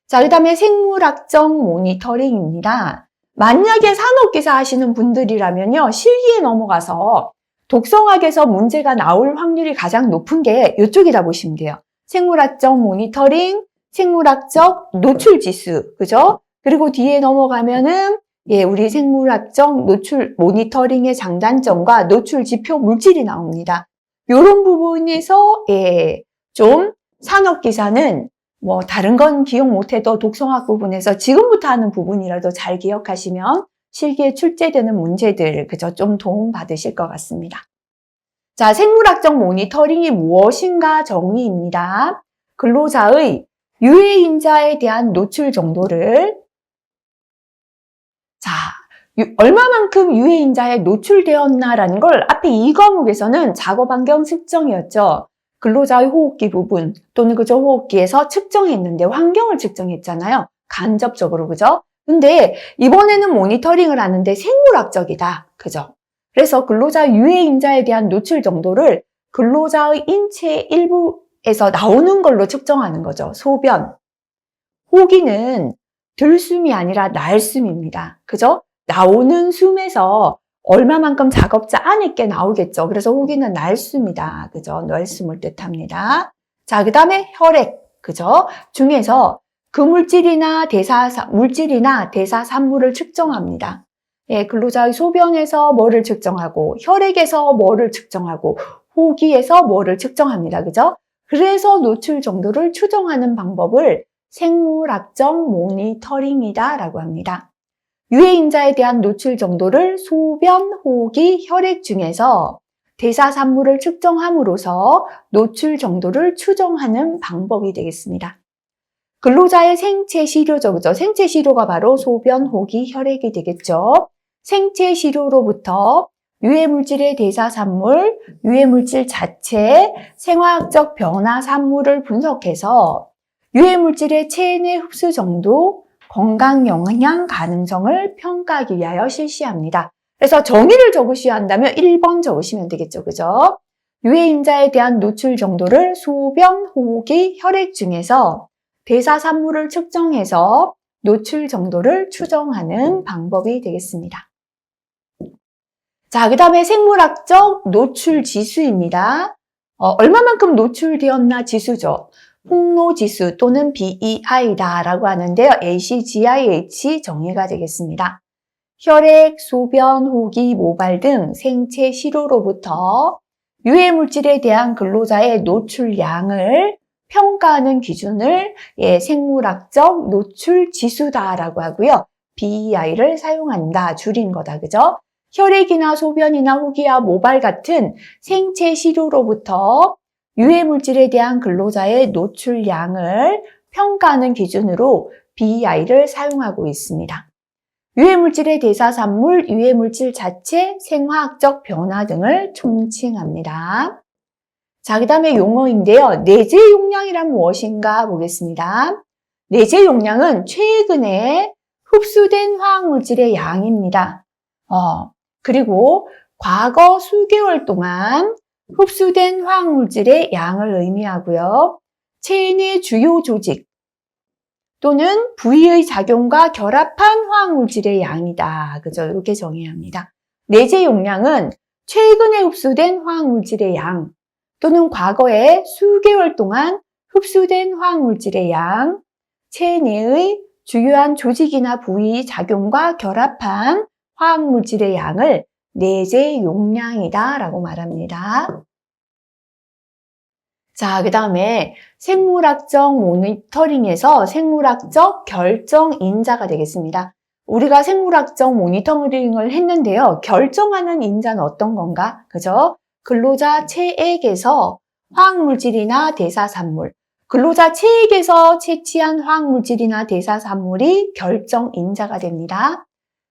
자, 그 다음에 생물학적 모니터링입니다. 만약에 산업기사 하시는 분들이라면요, 실기에 넘어가서 독성학에서 문제가 나올 확률이 가장 높은 게 이쪽이다 보시면 돼요. 생물학적 모니터링, 생물학적 노출지수, 그죠? 그리고 뒤에 넘어가면은, 우리 생물학적 노출 모니터링의 장단점과 노출 지표 물질이 나옵니다. 이런 부분에서, 좀 산업기사는 뭐 다른 건 기억 못해도 독성학 부분에서 지금부터 하는 부분이라도 잘 기억하시면 실기에 출제되는 문제들 그저 좀 도움 받으실 것 같습니다. 자, 생물학적 모니터링이 무엇인가 정의입니다. 근로자의 유해인자에 대한 노출 정도를 얼마만큼 유해인자에 노출되었나라는 걸 앞에 이 과목에서는 작업 환경 측정이었죠. 근로자의 호흡기 부분 또는 그저 호흡기에서 측정했는데 환경을 측정했잖아요. 간접적으로 그죠? 근데 이번에는 모니터링을 하는데 생물학적이다. 그죠? 그래서 근로자 유해인자에 대한 노출 정도를 근로자의 인체 일부에서 나오는 걸로 측정하는 거죠. 소변. 호기는 들숨이 아니라 날숨입니다. 그죠? 나오는 숨에서 얼마만큼 작업자 안에 게 나오겠죠. 그래서 호기는 날숨이다. 그죠? 날숨을 뜻합니다. 자, 그 다음에 혈액. 그죠? 중에서 그 물질이나 대사산물을 측정합니다. 근로자의 소변에서 뭐를 측정하고, 혈액에서 뭐를 측정하고, 호기에서 뭐를 측정합니다. 그죠? 그래서 노출 정도를 추정하는 방법을 생물학적 모니터링이다 라고 합니다. 유해인자에 대한 노출 정도를 소변, 호기, 혈액 중에서 대사산물을 측정함으로써 노출 정도를 추정하는 방법이 되겠습니다. 근로자의 생체 시료죠. 그죠? 생체 시료가 바로 소변, 호기, 혈액이 되겠죠. 생체 시료로부터 유해물질의 대사산물, 유해물질 자체, 생화학적 변화 산물을 분석해서 유해물질의 체내 흡수 정도, 건강 영향 가능성을 평가하기 위하여 실시합니다. 그래서 정의를 적으셔야 한다면 1번 적으시면 되겠죠. 그죠? 유해인자에 대한 노출 정도를 소변, 호기, 혈액 중에서 대사산물을 측정해서 노출 정도를 추정하는 방법이 되겠습니다. 자, 그 다음에 생물학적 노출 지수입니다. 얼마만큼 노출되었나 지수죠. 홍노지수 또는 BEI다라고 하는데요. ACGIH 정의가 되겠습니다. 혈액, 소변, 호기, 모발 등 생체 시료로부터 유해물질에 대한 근로자의 노출량을 평가하는 기준을 생물학적 노출 지수다라고 하고요. BEI를 사용한다, 줄인 거다, 그죠? 혈액이나 소변이나 호기와 모발 같은 생체 시료로부터 유해물질에 대한 근로자의 노출량을 평가하는 기준으로 BEI를 사용하고 있습니다. 유해물질의 대사산물, 유해물질 자체, 생화학적 변화 등을 총칭합니다. 자, 그 다음에 용어인데요. 내재 용량이란 무엇인가 보겠습니다. 내재 용량은 최근에 흡수된 화학물질의 양입니다. 그리고 과거 수개월 동안 흡수된 화학물질의 양을 의미하고요. 체내 주요 조직 또는 부위의 작용과 결합한 화학물질의 양이다. 그죠? 이렇게 정의해야 합니다. 내재 용량은 최근에 흡수된 화학물질의 양 또는 과거에 수개월 동안 흡수된 화학물질의 양, 체내의 주요한 조직이나 부위 작용과 결합한 화학물질의 양을 내재 용량이다 라고 말합니다. 자, 그 다음에 생물학적 모니터링에서 생물학적 결정인자가 되겠습니다. 우리가 생물학적 모니터링을 했는데요. 결정하는 인자는 어떤 건가? 그죠? 근로자 체액에서 화학물질이나 대사산물, 근로자 체액에서 채취한 화학물질이나 대사산물이 결정인자가 됩니다.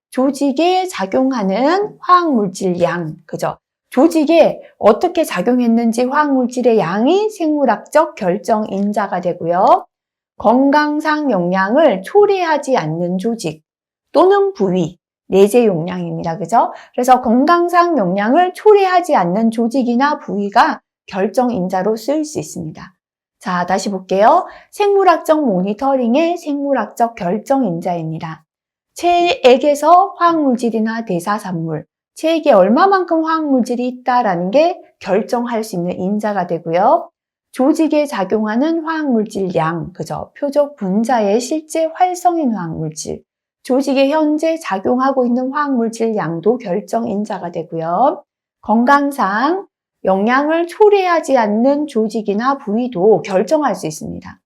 조직에 작용하는 화학물질 양, 그죠? 조직에 어떻게 작용했는지 화학물질의 양이 생물학적 결정인자가 되고요. 건강상 영향을 초래하지 않는 조직 또는 부위, 내재 용량입니다. 그죠? 그래서 건강상 영양을 초래하지 않는 조직이나 부위가 결정인자로 쓰일 수 있습니다. 자, 다시 볼게요. 생물학적 모니터링의 생물학적 결정인자입니다. 체액에서 화학물질이나 대사산물, 체액에 얼마만큼 화학물질이 있다라는 게 결정할 수 있는 인자가 되고요. 조직에 작용하는 화학물질 양, 그죠? 표적 분자의 실제 활성인 화학물질, 조직에 현재 작용하고 있는 화학물질 양도 결정인자가 되고요. 건강상 영양을 초래하지 않는 조직이나 부위도 결정할 수 있습니다.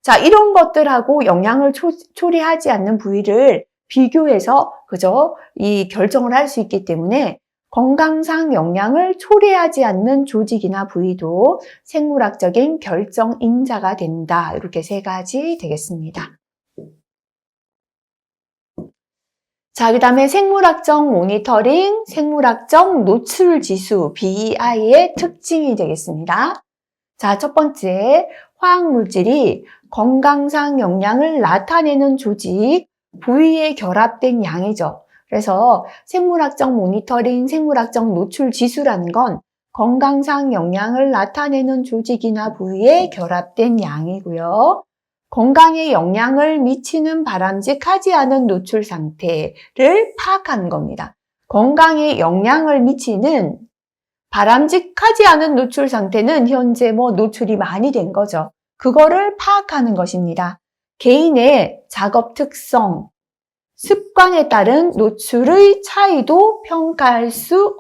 자, 이런 것들하고 영양을 초래하지 않는 부위를 비교해서, 그죠? 이 결정을 할 수 있기 때문에 건강상 영양을 초래하지 않는 조직이나 부위도 생물학적인 결정인자가 된다. 이렇게 세 가지 되겠습니다. 자, 그 다음에 생물학적 모니터링, 생물학적 노출 지수, BEI의 특징이 되겠습니다. 자, 첫 번째, 화학물질이 건강상 영양을 나타내는 조직, 부위에 결합된 양이죠. 그래서 생물학적 모니터링, 생물학적 노출 지수라는 건 건강상 영양을 나타내는 조직이나 부위에 결합된 양이고요. 건강에 영향을 미치는 바람직하지 않은 노출 상태를 파악하는 겁니다. 건강에 영향을 미치는 바람직하지 않은 노출 상태는 현재 노출이 많이 된 거죠. 그거를 파악하는 것입니다. 개인의 작업 특성, 습관에 따른 노출의 차이도 평가할 수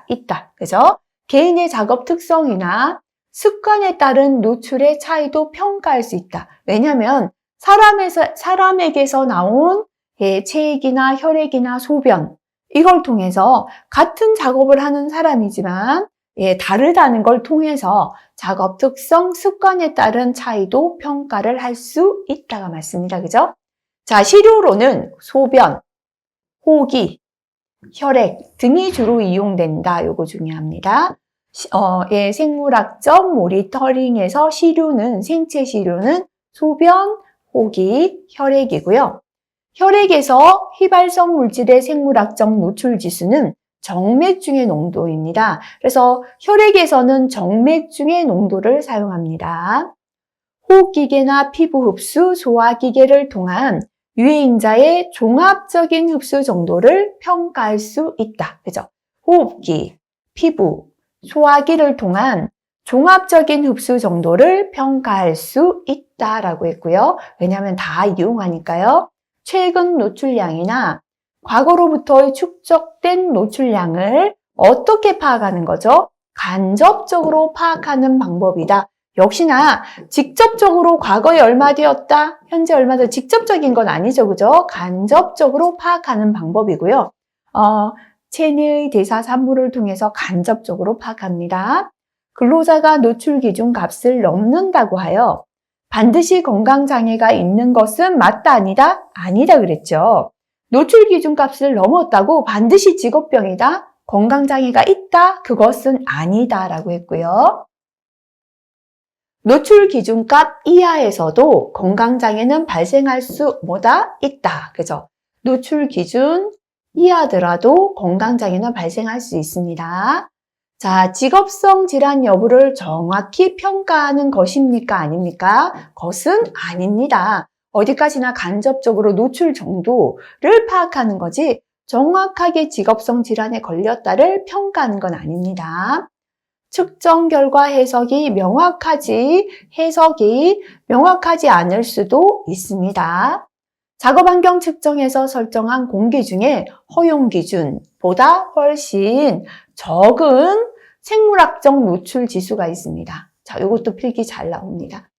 있다. 그죠? 개인의 작업 특성이나 습관에 따른 노출의 차이도 평가할 수 있다. 왜냐하면 사람에게서 나온 체액이나 혈액이나 소변, 이걸 통해서 같은 작업을 하는 사람이지만 다르다는 걸 통해서 작업 특성, 습관에 따른 차이도 평가를 할 수 있다가 맞습니다. 그죠? 자, 시료로는 소변, 호기, 혈액 등이 주로 이용된다. 요거 중요합니다. 생물학적 모니터링에서 생체 시료는 소변, 호기, 혈액이고요. 혈액에서 휘발성 물질의 생물학적 노출 지수는 정맥중의 농도입니다. 그래서 혈액에서는 정맥중의 농도를 사용합니다. 호흡기계나 피부 흡수, 소화기계를 통한 유해인자의 종합적인 흡수 정도를 평가할 수 있다. 그죠? 호흡기, 피부, 소화기를 통한 종합적인 흡수 정도를 평가할 수 있다라고 했고요. 왜냐하면 다 이용하니까요. 최근 노출량이나 과거로부터의 축적된 노출량을 어떻게 파악하는 거죠? 간접적으로 파악하는 방법이다. 역시나 직접적으로 과거에 얼마 되었다, 현재 얼마 더 직접적인 건 아니죠. 그죠? 간접적으로 파악하는 방법이고요. 체내의 대사 산물을 통해서 간접적으로 파악합니다. 근로자가 노출 기준 값을 넘는다고 하여 반드시 건강장애가 있는 것은 맞다 아니다? 아니다 그랬죠. 노출 기준 값을 넘었다고 반드시 직업병이다? 건강장애가 있다? 그것은 아니다 라고 했고요. 노출 기준값 이하에서도 건강장애는 발생할 수 있다. 그죠? 노출 기준 이하더라도 건강장애는 발생할 수 있습니다. 자, 직업성 질환 여부를 정확히 평가하는 것입니까? 아닙니까? 그것은 아닙니다. 어디까지나 간접적으로 노출 정도를 파악하는 거지 정확하게 직업성 질환에 걸렸다를 평가하는 건 아닙니다. 측정 결과 해석이 명확하지 않을 수도 있습니다. 작업 환경 측정에서 설정한 공기 중에 허용 기준보다 훨씬 적은 생물학적 노출 지수가 있습니다. 자, 이것도 필기 잘 나옵니다.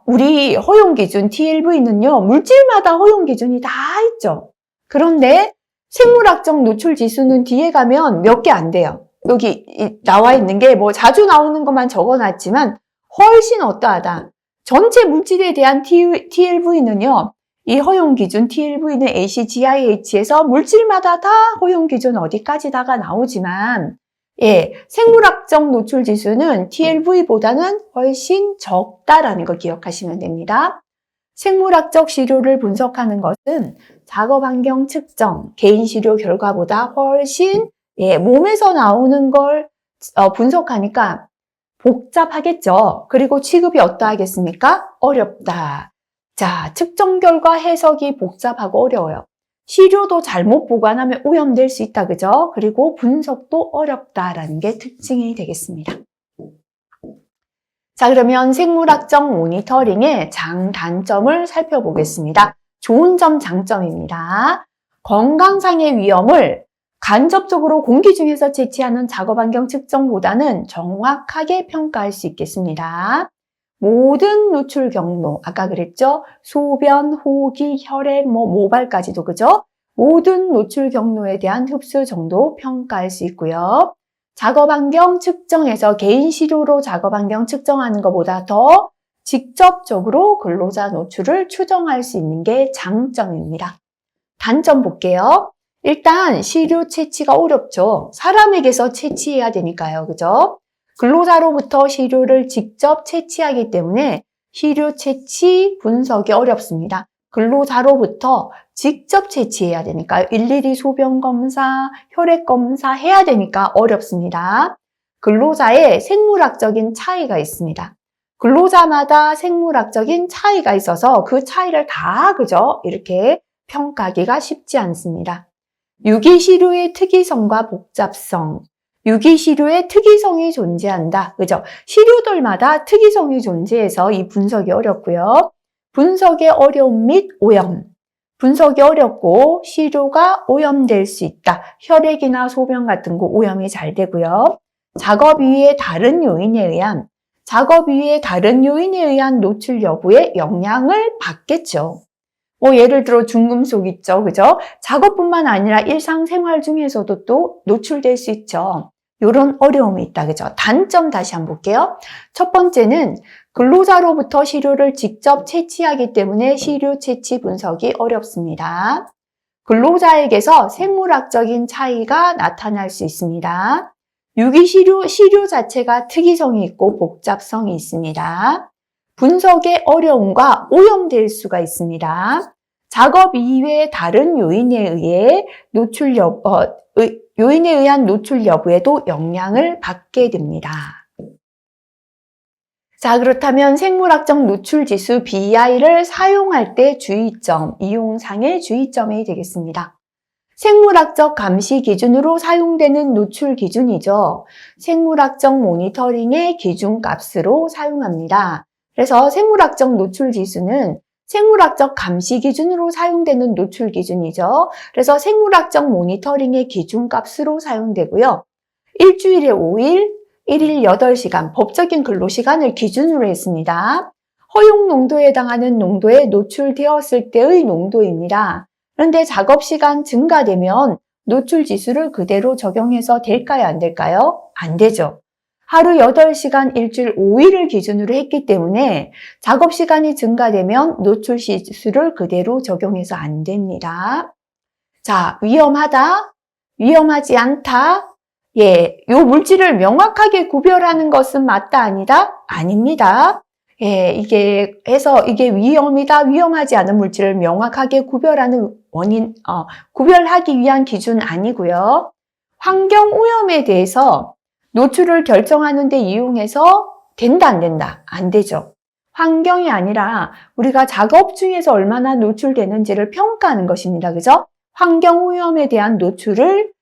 우리 허용 기준 TLV는요, 물질마다 허용 기준이 다 있죠. 그런데 생물학적 노출 지수는 뒤에 가면 몇 개 안 돼요. 여기 나와 있는 게 자주 나오는 것만 적어놨지만 훨씬 어떠하다. 전체 물질에 대한 TLV는요, 이 허용 기준 TLV는 ACGIH에서 물질마다 다 허용 기준 어디까지다가 나오지만 생물학적 노출 지수는 TLV보다는 훨씬 적다라는 거 기억하시면 됩니다. 생물학적 시료를 분석하는 것은 작업 환경 측정, 개인 시료 결과보다 훨씬 몸에서 나오는 걸 분석하니까 복잡하겠죠. 그리고 취급이 어떠하겠습니까? 어렵다. 자, 측정 결과 해석이 복잡하고 어려워요. 시료도 잘못 보관하면 오염될 수 있다, 그죠? 그리고 분석도 어렵다라는 게 특징이 되겠습니다. 자, 그러면 생물학적 모니터링의 장단점을 살펴보겠습니다. 좋은 점, 장점입니다. 건강상의 위험을 간접적으로 공기 중에서 채취하는 작업환경 측정보다는 정확하게 평가할 수 있겠습니다. 모든 노출 경로, 아까 그랬죠? 소변, 호기, 혈액, 모발까지도, 그죠? 모든 노출 경로에 대한 흡수 정도 평가할 수 있고요. 작업환경 측정에서 개인 시료로 작업환경 측정하는 것보다 더 직접적으로 근로자 노출을 추정할 수 있는 게 장점입니다. 단점 볼게요. 일단 시료 채취가 어렵죠. 사람에게서 채취해야 되니까요. 그죠? 근로자로부터 시료를 직접 채취하기 때문에 시료 채취 분석이 어렵습니다. 근로자로부터 직접 채취해야 되니까요. 일일이 소변 검사, 혈액 검사 해야 되니까 어렵습니다. 근로자의 생물학적인 차이가 있습니다. 근로자마다 생물학적인 차이가 있어서 그 차이를 다 그죠? 이렇게 평가하기가 쉽지 않습니다. 유기시료의 특이성과 복잡성, 유기시료의 특이성이 존재한다. 그죠? 시료들마다 특이성이 존재해서 이 분석이 어렵고요. 분석의 어려움 및 오염. 분석이 어렵고 시료가 오염될 수 있다. 혈액이나 소변 같은 거 오염이 잘 되고요. 작업 이외의 다른 요인에 의한 노출 여부에 영향을 받겠죠. 예를 들어 중금속 있죠. 그죠? 작업뿐만 아니라 일상생활 중에서도 또 노출될 수 있죠. 이런 어려움이 있다. 그죠? 단점 다시 한번 볼게요. 첫 번째는 근로자로부터 시료를 직접 채취하기 때문에 시료 채취 분석이 어렵습니다. 근로자에게서 생물학적인 차이가 나타날 수 있습니다. 유기시료 자체가 특이성이 있고 복잡성이 있습니다. 분석의 어려움과 오염될 수가 있습니다. 작업 이외의 다른 요인에 의한 노출 여부에도 영향을 받게 됩니다. 자, 그렇다면 생물학적 노출 지수 BI를 사용할 때 주의점, 이용상의 주의점이 되겠습니다. 생물학적 감시 기준으로 사용되는 노출 기준이죠. 생물학적 모니터링의 기준값으로 사용합니다. 그래서 생물학적 노출 지수는 생물학적 감시 기준으로 사용되는 노출 기준이죠. 그래서 생물학적 모니터링의 기준값으로 사용되고요. 일주일에 5일, 1일 8시간, 법적인 근로시간을 기준으로 했습니다. 허용 농도에 해당하는 농도에 노출되었을 때의 농도입니다. 그런데 작업시간 증가되면 노출 지수를 그대로 적용해서 될까요? 안 될까요? 안 되죠. 하루 8시간 일주일 5일을 기준으로 했기 때문에 작업시간이 증가되면 노출 지수를 그대로 적용해서 안 됩니다. 자, 위험하다, 위험하지 않다. 요 물질을 명확하게 구별하는 것은 맞다, 아니다? 아닙니다. 이게 위험이다, 위험하지 않은 물질을 명확하게 구별하는 구별하기 위한 기준 아니고요. 환경 오염에 대해서 노출을 결정하는 데 이용해서 된다, 안 된다? 안 되죠. 환경이 아니라 우리가 작업 중에서 얼마나 노출되는지를 평가하는 것입니다. 그죠? 환경 오염에 대한 노출을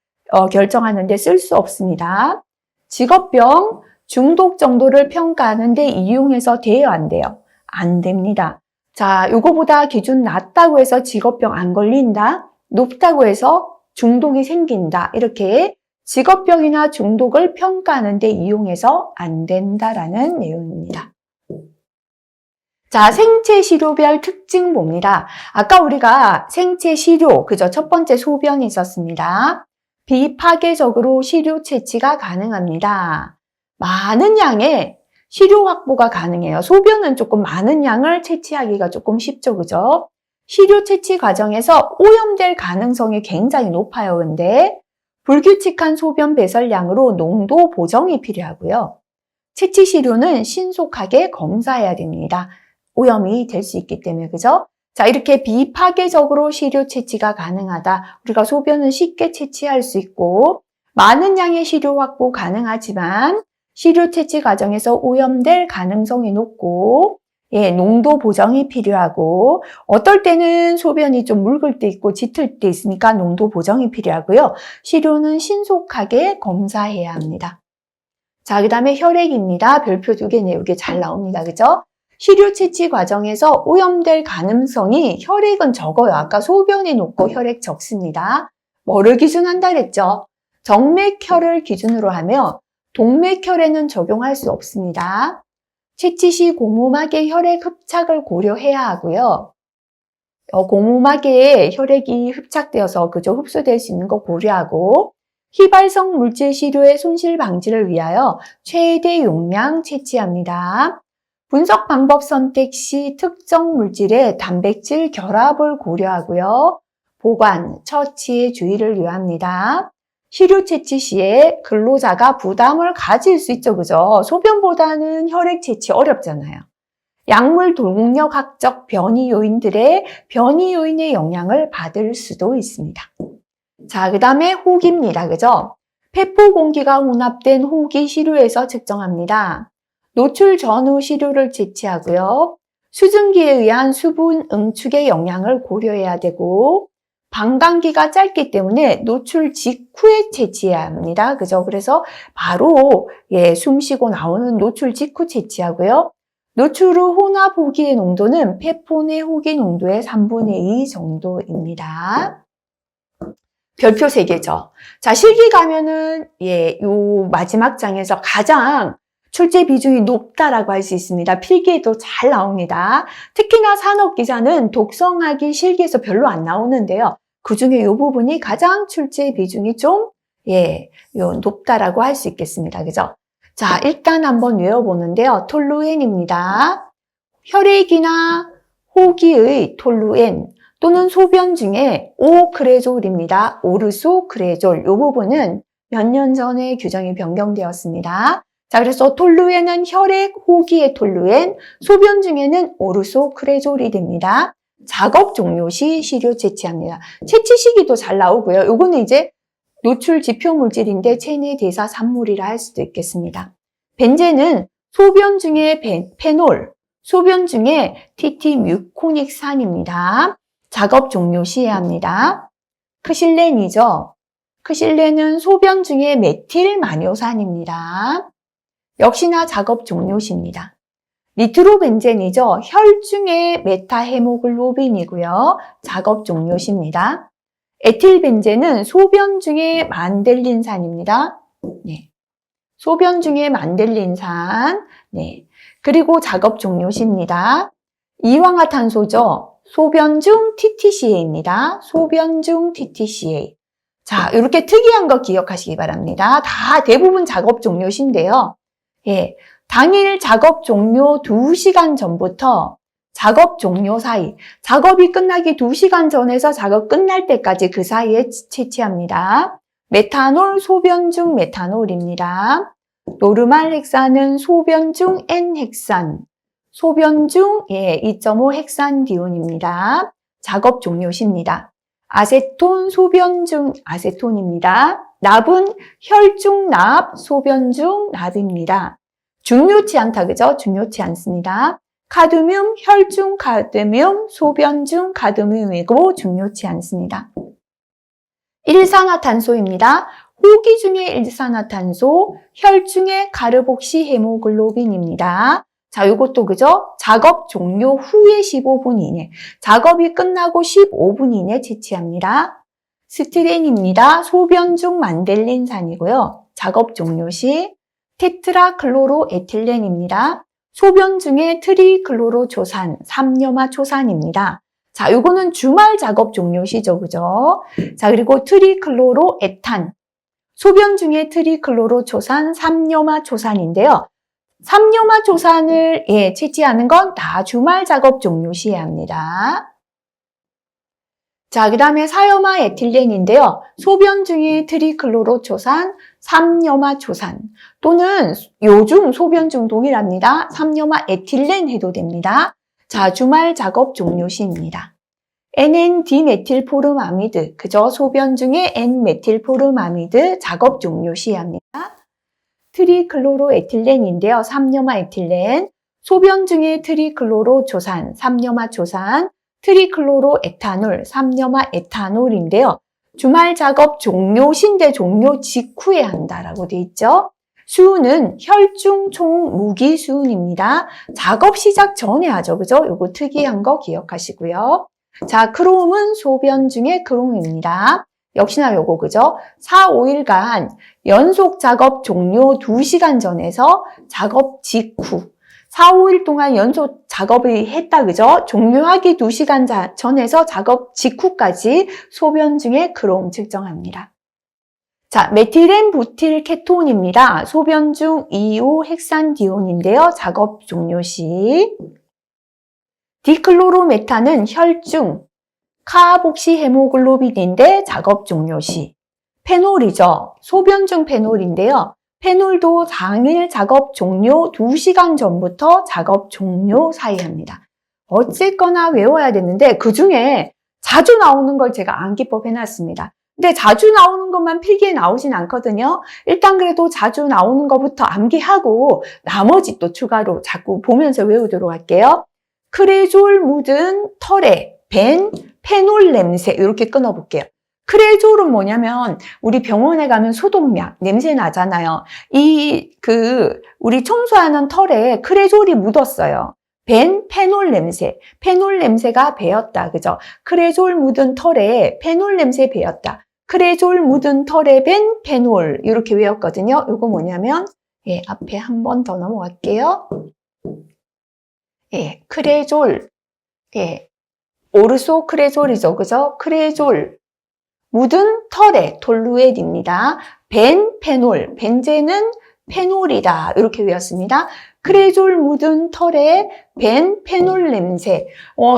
결정하는 데 쓸 수 없습니다. 직업병, 중독 정도를 평가하는 데 이용해서 돼요, 안 돼요? 안 됩니다. 자, 요거보다 기준 낮다고 해서 직업병 안 걸린다? 높다고 해서 중독이 생긴다. 이렇게 직업병이나 중독을 평가하는 데 이용해서 안 된다라는 내용입니다. 자, 생체 시료별 특징 봅니다. 아까 우리가 생체 시료, 그죠? 첫 번째 소변이 있었습니다. 비파괴적으로 시료 채취가 가능합니다. 많은 양의 시료 확보가 가능해요. 소변은 조금 많은 양을 채취하기가 조금 쉽죠, 그죠? 시료 채취 과정에서 오염될 가능성이 굉장히 높아요. 근데 불규칙한 소변 배설량으로 농도 보정이 필요하고요. 채취 시료는 신속하게 검사해야 됩니다. 오염이 될 수 있기 때문에, 그죠? 자, 이렇게 비파괴적으로 시료 채취가 가능하다. 우리가 소변은 쉽게 채취할 수 있고 많은 양의 시료 확보 가능하지만 시료 채취 과정에서 오염될 가능성이 높고 농도 보정이 필요하고 어떨 때는 소변이 좀 묽을 때 있고 짙을 때 있으니까 농도 보정이 필요하고요. 시료는 신속하게 검사해야 합니다. 자, 그 다음에 혈액입니다. 별표 2개네요. 이게 잘 나옵니다. 그죠? 시료 채취 과정에서 오염될 가능성이 혈액은 적어요. 아까 소변이 높고 혈액 적습니다. 뭐를 기준한다 그랬죠? 정맥혈을 기준으로 하며 동맥혈에는 적용할 수 없습니다. 채취 시 고무막의 혈액 흡착을 고려해야 하고요. 고무막에 혈액이 흡착되어서 그저 흡수될 수 있는 거 고려하고 휘발성 물질 시료의 손실 방지를 위하여 최대 용량 채취합니다. 분석 방법 선택 시 특정 물질의 단백질 결합을 고려하고요. 보관, 처치에 주의를 요합니다. 시료 채취 시에 근로자가 부담을 가질 수 있죠. 그죠? 소변보다는 혈액 채취 어렵잖아요. 약물 동력학적 변이 요인들의 변이 요인의 영향을 받을 수도 있습니다. 자, 그 다음에 호기입니다. 그죠? 폐포 공기가 혼합된 호기 시료에서 측정합니다. 노출 전후 시료를 채취하고요. 수증기에 의한 수분 응축의 영향을 고려해야 되고 방광기가 짧기 때문에 노출 직후에 채취해야 합니다. 그죠? 그래서 바로 숨 쉬고 나오는 노출 직후 채취하고요. 노출 후 혼합 호기의 농도는 폐포 내 호기 농도의 3분의 2 정도입니다. 별표 3개죠. 자, 실기 가면은 요 마지막 장에서 가장 출제 비중이 높다라고 할 수 있습니다. 필기에도 잘 나옵니다. 특히나 산업기사는 독성하기 실기에서 별로 안 나오는데요. 그 중에 이 부분이 가장 출제 비중이 좀 높다라고 할 수 있겠습니다. 그죠? 자, 일단 한번 외워보는데요. 톨루엔입니다. 혈액이나 호기의 톨루엔 또는 소변 중에 오크레졸입니다. 오르소크레졸. 이 부분은 몇 년 전에 규정이 변경되었습니다. 자, 그래서 톨루엔은 혈액, 호기의 톨루엔, 소변 중에는 오르소크레졸이 됩니다. 작업 종료 시 시료 채취합니다. 채취 시기도 잘 나오고요. 요거는 이제 노출 지표 물질인데 체내 대사 산물이라 할 수도 있겠습니다. 벤젠은 소변 중에 페놀, 소변 중에 티티뮤코닉산입니다. 작업 종료 시 해야 합니다. 크실렌이죠. 크실렌은 소변 중에 메틸마뇨산입니다. 역시나 작업 종료 시입니다. 니트로벤젠이죠. 혈중의 메타헤모글로빈이고요. 작업 종료 시입니다. 에틸벤젠은 소변 중에 만델린산입니다. 네. 소변 중에 만델린산. 네. 그리고 작업 종료 시입니다. 이황화탄소죠. 소변 중 TTCA입니다. 소변 중 TTCA. 자, 이렇게 특이한 거 기억하시기 바랍니다. 다 대부분 작업 종료 시인데요. 당일 작업 종료 2시간 전부터 작업 종료 사이, 작업이 끝나기 2시간 전에서 작업 끝날 때까지 그 사이에 채취합니다. 메탄올, 소변 중 메탄올입니다. 노르말 헥산은 소변 중 N헥산, 소변 중 2.5 헥산디온입니다. 작업 종료 시입니다. 아세톤, 소변 중 아세톤입니다. 납은 혈중 납, 소변 중 납입니다. 중요치 않다, 그죠? 중요치 않습니다. 카드뮴, 혈중 카드뮴, 소변 중 카드뮴이고 중요치 않습니다. 일산화탄소입니다. 호기 중에 일산화탄소, 혈중의 카르복시 헤모글로빈입니다. 자, 요것도 그죠? 작업 종료 후에 15분 이내, 작업이 끝나고 15분 이내 채취합니다. 스티렌입니다. 소변 중 만델린산이고요. 작업 종료 시 테트라클로로에틸렌입니다. 소변 중에 트리클로로초산, 3염화초산입니다. 자, 요거는 주말 작업 종료 시죠, 그죠? 자, 그리고 트리클로로에탄, 소변 중에 트리클로로초산, 3염화초산인데요. 3염화초산을 채취하는 건 다 주말 작업 종료 시에 합니다. 자, 그 다음에 사염화에틸렌인데요. 소변 중에 트리클로로초산, 3염화초산 또는 요중 소변 중 동일합니다. 3염화에틸렌 해도 됩니다. 자, 주말 작업 종료 시입니다. NN-디메틸포름아미드, 그저 소변 중에 N-메틸포름아미드 작업 종료 시합니다. 트리클로로에틸렌인데요. 3염화에틸렌, 소변 중에 트리클로로조산, 3염화조산, 트리클로로에탄올, 3염화에탄올인데요. 주말 작업 종료 시인데 종료 직후에 한다라고 돼 있죠. 수은은 혈중 총 무기 수은입니다. 작업 시작 전에 하죠. 그죠? 요거 특이한 거 기억하시고요. 자, 크롬은 소변 중에 크롬입니다. 역시나 요거 그죠? 4, 5일간 연속 작업 종료 2시간 전에서 작업 직후 4, 5일 동안 연속 작업을 했다 그죠? 종료하기 2시간 전에서 작업 직후까지 소변 중에 크롬 측정합니다. 자, 메틸엔 부틸 케톤입니다. 소변 중 2호 헥산디온인데요. 작업 종료 시. 디클로로메탄은 혈중 카복시 헤모글로빈인데 작업 종료 시. 페놀이죠. 소변 중 페놀인데요. 페놀도 당일 작업 종료 2시간 전부터 작업 종료 사이 합니다. 어쨌거나 외워야 되는데 그중에 자주 나오는 걸 제가 암기법 해놨습니다. 근데 자주 나오는 것만 필기에 나오진 않거든요. 일단 그래도 자주 나오는 것부터 암기하고 나머지 또 추가로 자꾸 보면서 외우도록 할게요. 크레졸 묻은 털에 벤 페놀 냄새 이렇게 끊어볼게요. 크레졸은 뭐냐면 우리 병원에 가면 소독약 냄새 나잖아요. 우리 청소하는 털에 크레졸이 묻었어요. 벤 페놀 냄새, 페놀 냄새가 배었다, 그죠? 크레졸 묻은 털에 페놀 냄새 배었다. 크레졸 묻은 털에 벤 페놀 이렇게 외웠거든요. 이거 뭐냐면 앞에 한 번 더 넘어갈게요. 크레졸, 오르소 크레졸이죠, 그죠? 크레졸 묻은 털에 톨루엔입니다. 벤 페놀, 벤제는 페놀이다 이렇게 외웠습니다. 크레졸 묻은 털에 벤 페놀 냄새.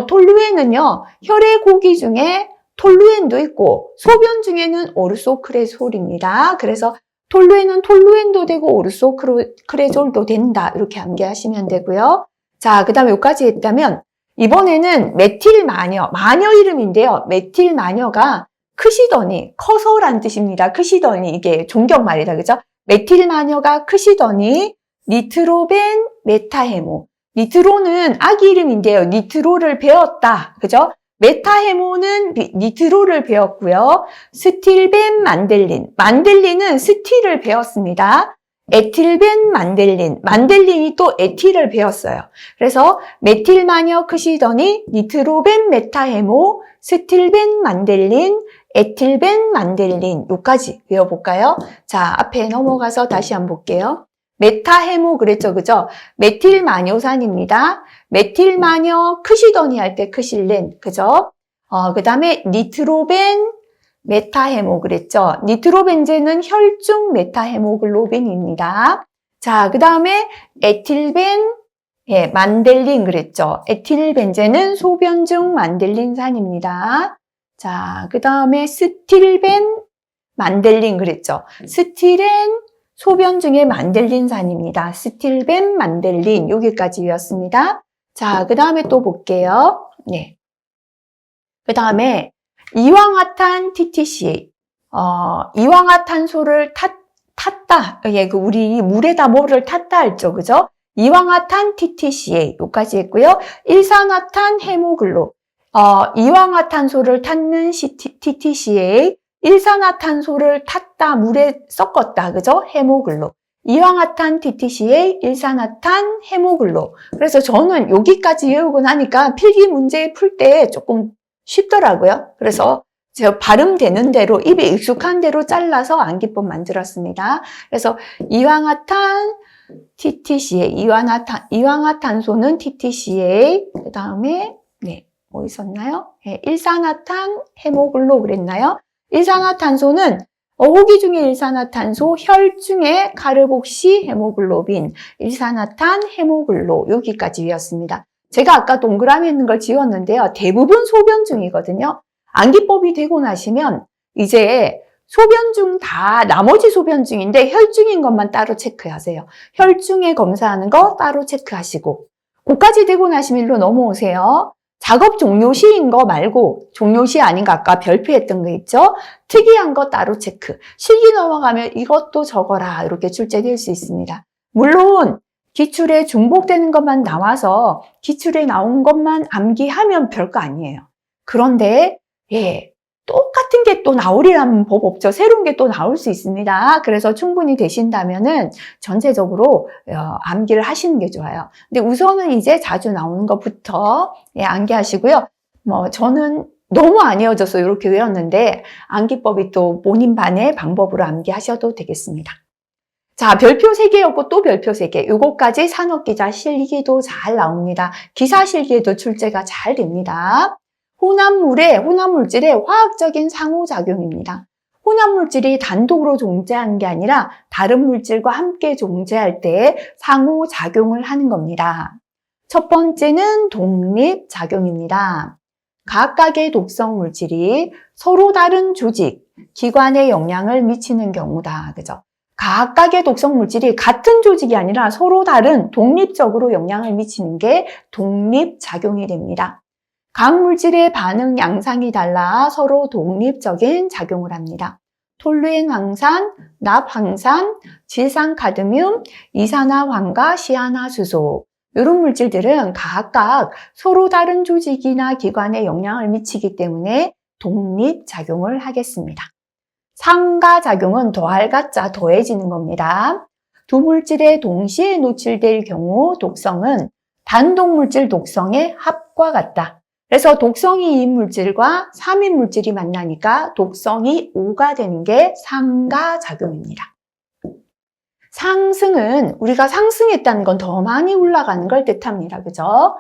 톨루엔은요 혈의 고기 중에 톨루엔도 있고 소변 중에는 오르소크레졸입니다. 그래서 톨루엔은 톨루엔도 되고 오르소크레졸도 된다 이렇게 암기하시면 되고요. 자, 그 다음에 여기까지 했다면 이번에는 메틸마녀, 마녀 이름인데요. 메틸마녀가 크시더니, 커서란 뜻입니다. 크시더니, 이게 존댓말이다, 그죠? 메틸마녀가 크시더니, 니트로벤 메타헤모. 니트로는 아기 이름인데요. 니트로를 배웠다, 그죠? 메타헤모는 니트로를 배웠고요. 스틸벤 만델린. 만델린은 스틸을 배웠습니다. 에틸벤 만델린. 만델린이 또 에틸을 배웠어요. 그래서 메틸마녀 크시더니, 니트로벤 메타헤모, 스틸벤 만델린, 에틸벤 만델린 요까지 외워볼까요? 자, 앞에 넘어가서 다시 한번 볼게요. 메타헤모 그랬죠, 그죠? 메틸마뇨산입니다. 메틸마녀 크시더니 할 때 크실렌, 그죠? 그 다음에 니트로벤 메타헤모 그랬죠? 니트로벤제는 혈중 메타헤모글로빈입니다. 자, 그 다음에 에틸벤 만델린 그랬죠? 에틸벤제는 소변 중 만델린산입니다. 자, 그 다음에 스틸벤 만델린 그랬죠? 스틸엔 소변 중에 만델린산입니다. 스틸벤 만델린 여기까지 외웠습니다. 자, 그 다음에 또 볼게요. 네. 그 다음에 이황화탄 TTCA. 이황화탄소를 탔다. 우리 물에다 뭐를 탔다 했죠, 그죠? 이황화탄 TTCA 요까지 했고요. 일산화탄 헤모글로. 이황화탄소를 탔는 TTCA, 일산화탄소를 탔다, 물에 섞었다, 그죠? 헤모글로. 이황화탄 TTCA, 일산화탄 헤모글로. 그래서 저는 여기까지 외우고 나니까 필기 문제 풀 때 조금 쉽더라고요. 그래서 제가 발음되는 대로, 입에 익숙한 대로 잘라서 암기법 만들었습니다. 그래서 이황화탄 TTCA, 이황화탄소는 TTCA, 그 다음에, 뭐 있었나요? 일산화탄 헤모글로 그랬나요? 일산화탄소는 호기 중에 일산화탄소, 혈 중에 카르복시 헤모글로빈, 일산화탄 헤모글로 여기까지 외웠습니다. 제가 아까 동그라미 있는 걸 지웠는데요. 대부분 소변 중이거든요. 암기법이 되고 나시면 이제 소변 중 나머지 소변 중인데 혈중인 것만 따로 체크하세요. 혈중에 검사하는 거 따로 체크하시고 그까지 되고 나시면 일로 넘어오세요. 작업 종료시인 거 말고, 종료시 아닌가 아까 별표했던 거 있죠? 특이한 거 따로 체크. 실기 넘어가면 이것도 적어라. 이렇게 출제될 수 있습니다. 물론 기출에 중복되는 것만 나와서 기출에 나온 것만 암기하면 별거 아니에요. 그런데 똑같은 게 또 나오리라는 법 없죠. 새로운 게 또 나올 수 있습니다. 그래서 충분히 되신다면은 전체적으로 암기를 하시는 게 좋아요. 근데 우선은 이제 자주 나오는 것부터 암기하시고요. 저는 너무 안 외워져서 이렇게 외웠는데 암기법이 또 본인반의 방법으로 암기하셔도 되겠습니다. 자, 별표 3개였고 또 별표 3개. 요거까지 산업기자 실기도 잘 나옵니다. 기사 실기에도 출제가 잘 됩니다. 혼합물질의 화학적인 상호작용입니다. 혼합물질이 단독으로 존재하는 게 아니라 다른 물질과 함께 존재할 때 상호작용을 하는 겁니다. 첫 번째는 독립작용입니다. 각각의 독성 물질이 서로 다른 조직, 기관에 영향을 미치는 경우다. 그죠? 각각의 독성 물질이 같은 조직이 아니라 서로 다른 독립적으로 영향을 미치는 게 독립작용이 됩니다. 각 물질의 반응 양상이 달라 서로 독립적인 작용을 합니다. 톨루엔황산, 납황산, 질산카드뮴, 이산화황과 시아나수소 이런 물질들은 각각 서로 다른 조직이나 기관에 영향을 미치기 때문에 독립작용을 하겠습니다. 상가작용은 더할 가짜 더해지는 겁니다. 두 물질에 동시에 노출될 경우 독성은 단독물질 독성의 합과 같다. 그래서 독성이 2인 물질과 3인 물질이 만나니까 독성이 5가 되는 게 상가작용입니다. 상승은 우리가 상승했다는 건 더 많이 올라가는 걸 뜻합니다. 그죠?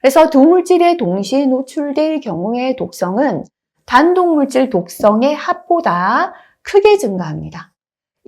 그래서 두 물질에 동시에 노출될 경우의 독성은 단독 물질 독성의 합보다 크게 증가합니다.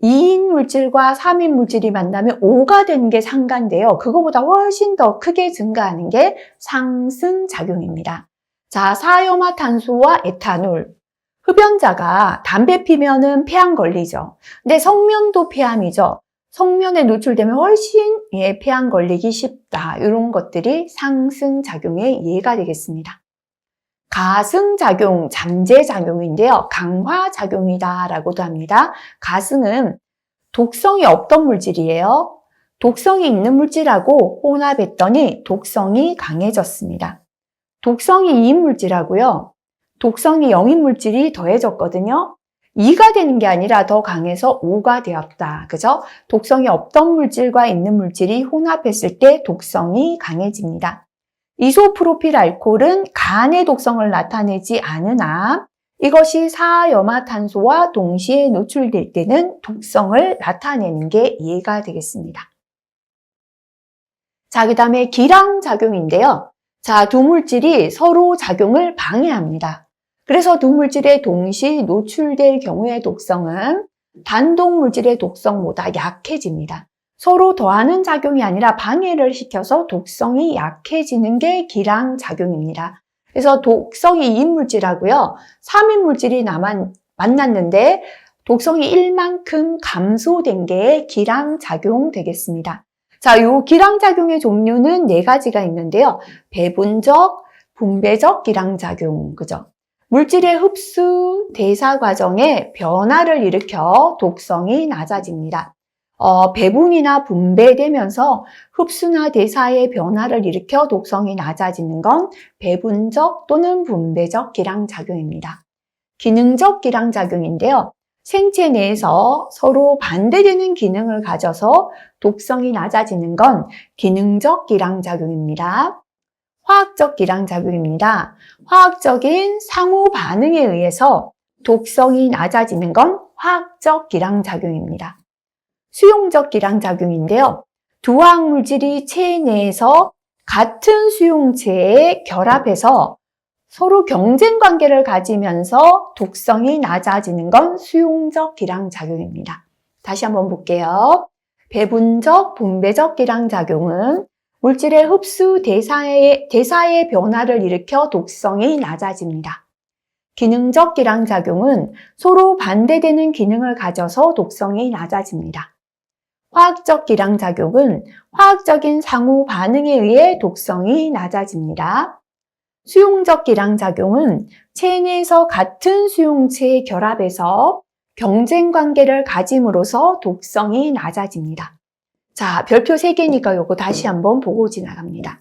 2인 물질과 3인 물질이 만나면 5가 되는 게 상가인데요. 그거보다 훨씬 더 크게 증가하는 게 상승작용입니다. 자, 사이오마탄소와 에탄올. 흡연자가 담배 피면은 폐암 걸리죠. 근데 성면도 폐암이죠. 성면에 노출되면 훨씬 폐암 걸리기 쉽다. 이런 것들이 상승작용의 예가 되겠습니다. 가승작용, 잠재작용인데요. 강화작용이다라고도 합니다. 가승은 독성이 없던 물질이에요. 독성이 있는 물질하고 혼합했더니 독성이 강해졌습니다. 독성이 2인 물질하고요. 독성이 0인 물질이 더해졌거든요. 2가 되는 게 아니라 더 강해서 5가 되었다. 그죠? 독성이 없던 물질과 있는 물질이 혼합했을 때 독성이 강해집니다. 이소프로필 알코올은 간의 독성을 나타내지 않으나 이것이 사염화탄소와 동시에 노출될 때는 독성을 나타내는 게 이해가 되겠습니다. 자, 그 다음에 기량작용인데요. 자, 두 물질이 서로 작용을 방해합니다. 그래서 두 물질에 동시 노출될 경우의 독성은 단독 물질의 독성보다 약해집니다. 서로 더하는 작용이 아니라 방해를 시켜서 독성이 약해지는 게 기량작용입니다. 그래서 독성이 2인 물질하고요. 3인 물질이 만났는데 독성이 1만큼 감소된 게 기량작용 되겠습니다. 자, 요 기량작용의 종류는 4가지가 있는데요. 배분적, 분배적 기량작용, 그죠? 물질의 흡수, 대사 과정에 변화를 일으켜 독성이 낮아집니다. 배분이나 분배되면서 흡수나 대사의 변화를 일으켜 독성이 낮아지는 건 배분적 또는 분배적 기량작용입니다. 기능적 기량작용인데요. 생체 내에서 서로 반대되는 기능을 가져서 독성이 낮아지는 건 기능적 기량작용입니다. 화학적 기량작용입니다. 화학적인 상호 반응에 의해서 독성이 낮아지는 건 화학적 기량작용입니다. 수용적 기량작용인데요. 두 화학물질이 체내 내에서 같은 수용체에 결합해서 서로 경쟁 관계를 가지면서 독성이 낮아지는 건 수용적 기량작용입니다. 다시 한번 볼게요. 배분적, 분배적 기량작용은 물질의 흡수, 대사의 변화를 일으켜 독성이 낮아집니다. 기능적 기량작용은 서로 반대되는 기능을 가져서 독성이 낮아집니다. 화학적 기량작용은 화학적인 상호 반응에 의해 독성이 낮아집니다. 수용적 기량작용은 체내에서 같은 수용체의 결합에서 경쟁 관계를 가짐으로써 독성이 낮아집니다. 자, 별표 3개니까 요거 다시 한번 보고 지나갑니다.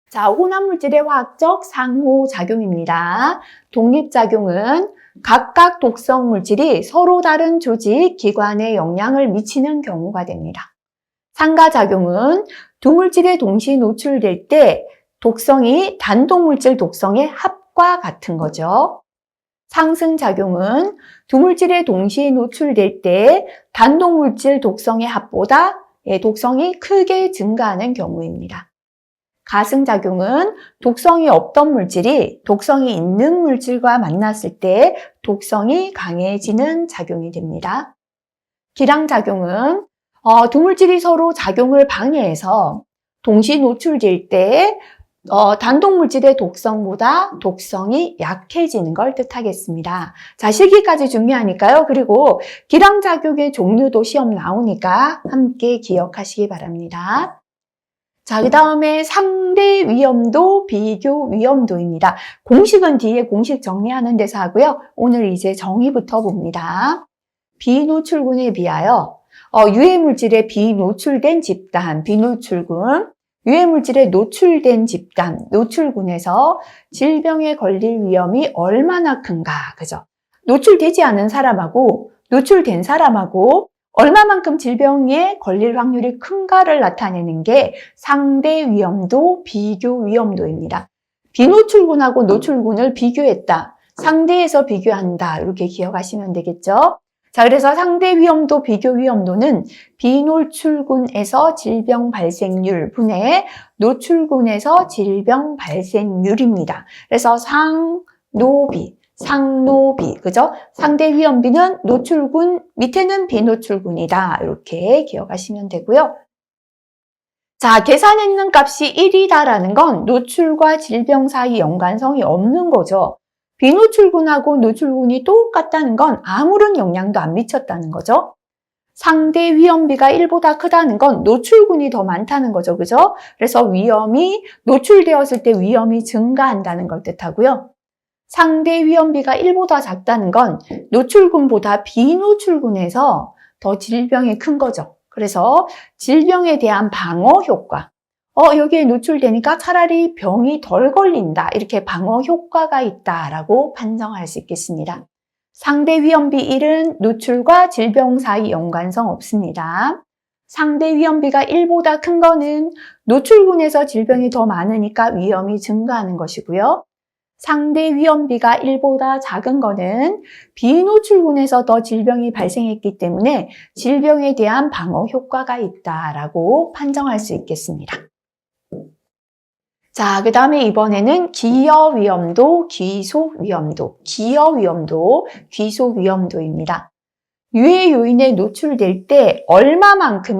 자, 혼합물질의 화학적 상호작용입니다. 독립작용은 각각 독성 물질이 서로 다른 조직, 기관에 영향을 미치는 경우가 됩니다. 상가작용은 두 물질이 동시 노출될 때 독성이 단독물질 독성의 합과 같은 거죠. 상승작용은 두 물질이 동시에 노출될 때 단독물질 독성의 합보다 독성이 크게 증가하는 경우입니다. 가승작용은 독성이 없던 물질이 독성이 있는 물질과 만났을 때 독성이 강해지는 작용이 됩니다. 기량작용은 두 물질이 서로 작용을 방해해서 동시 노출될 때 단독 물질의 독성보다 독성이 약해지는 걸 뜻하겠습니다. 자, 실기까지 중요하니까요. 그리고 기량작용의 종류도 시험 나오니까 함께 기억하시기 바랍니다. 자, 그 다음에 상대 위험도, 비교 위험도입니다. 공식은 뒤에 공식 정리하는 데서 하고요. 오늘 이제 정의부터 봅니다. 비노출군에 비하여 유해물질에 비노출된 집단, 비노출군, 유해물질에 노출된 집단, 노출군에서 질병에 걸릴 위험이 얼마나 큰가, 그죠? 노출되지 않은 사람하고 노출된 사람하고 얼마만큼 질병에 걸릴 확률이 큰가를 나타내는 게 상대 위험도, 비교 위험도입니다. 비노출군하고 노출군을 비교했다, 상대에서 비교한다, 이렇게 기억하시면 되겠죠? 자, 그래서 상대 위험도, 비교 위험도는 비노출군에서 질병 발생률 분의 노출군에서 질병 발생률입니다. 그래서 상노비, 상노비, 그죠? 상대 위험비는 노출군, 밑에는 비노출군이다. 이렇게 기억하시면 되고요. 자, 계산했는 값이 1이다라는 건 노출과 질병 사이 연관성이 없는 거죠. 비노출군하고 노출군이 똑같다는 건 아무런 영향도 안 미쳤다는 거죠. 상대 위험비가 1보다 크다는 건 노출군이 더 많다는 거죠. 그죠? 그래서 위험이 노출되었을 때 위험이 증가한다는 걸 뜻하고요. 상대 위험비가 1보다 작다는 건 노출군보다 비노출군에서 더 질병이 큰 거죠. 그래서 질병에 대한 방어 효과, 여기에 노출되니까 차라리 병이 덜 걸린다, 이렇게 방어 효과가 있다라고 판정할 수 있겠습니다. 상대 위험비 1은 노출과 질병 사이 연관성 없습니다. 상대 위험비가 1보다 큰 거는 노출군에서 질병이 더 많으니까 위험이 증가하는 것이고요. 상대 위험비가 1보다 작은 거는 비노출군에서 더 질병이 발생했기 때문에 질병에 대한 방어 효과가 있다라고 판정할 수 있겠습니다. 자, 그 다음에 이번에는 기여 위험도, 귀속 위험도, 기여 위험도, 귀속 위험도입니다. 유해 요인에 노출될 때 얼마만큼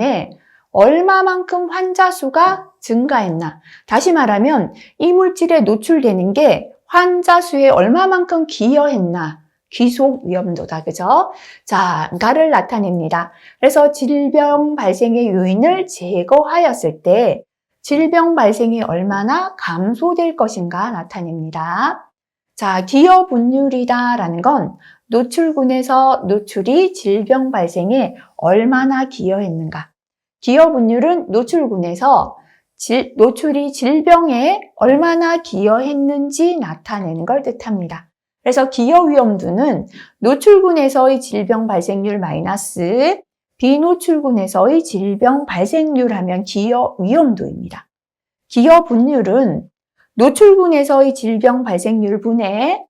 환자 수가 증가했나. 다시 말하면 이 물질에 노출되는 게 환자 수에 얼마만큼 기여했나. 귀속 위험도다, 그죠? 자, 가를 나타냅니다. 그래서 질병 발생의 요인을 제거하였을 때 질병 발생이 얼마나 감소될 것인가 나타냅니다. 자, 기여 분율이다라는 건 노출군에서 노출이 질병 발생에 얼마나 기여했는가. 기여 분율은 노출군에서 노출이 질병에 얼마나 기여했는지 나타내는 걸 뜻합니다. 그래서 기여 위험도는 노출군에서의 질병 발생률 마이너스 비노출군에서의 질병 발생률 하면 기여 위험도입니다. 기여 분율은 노출군에서의 질병 발생률 분의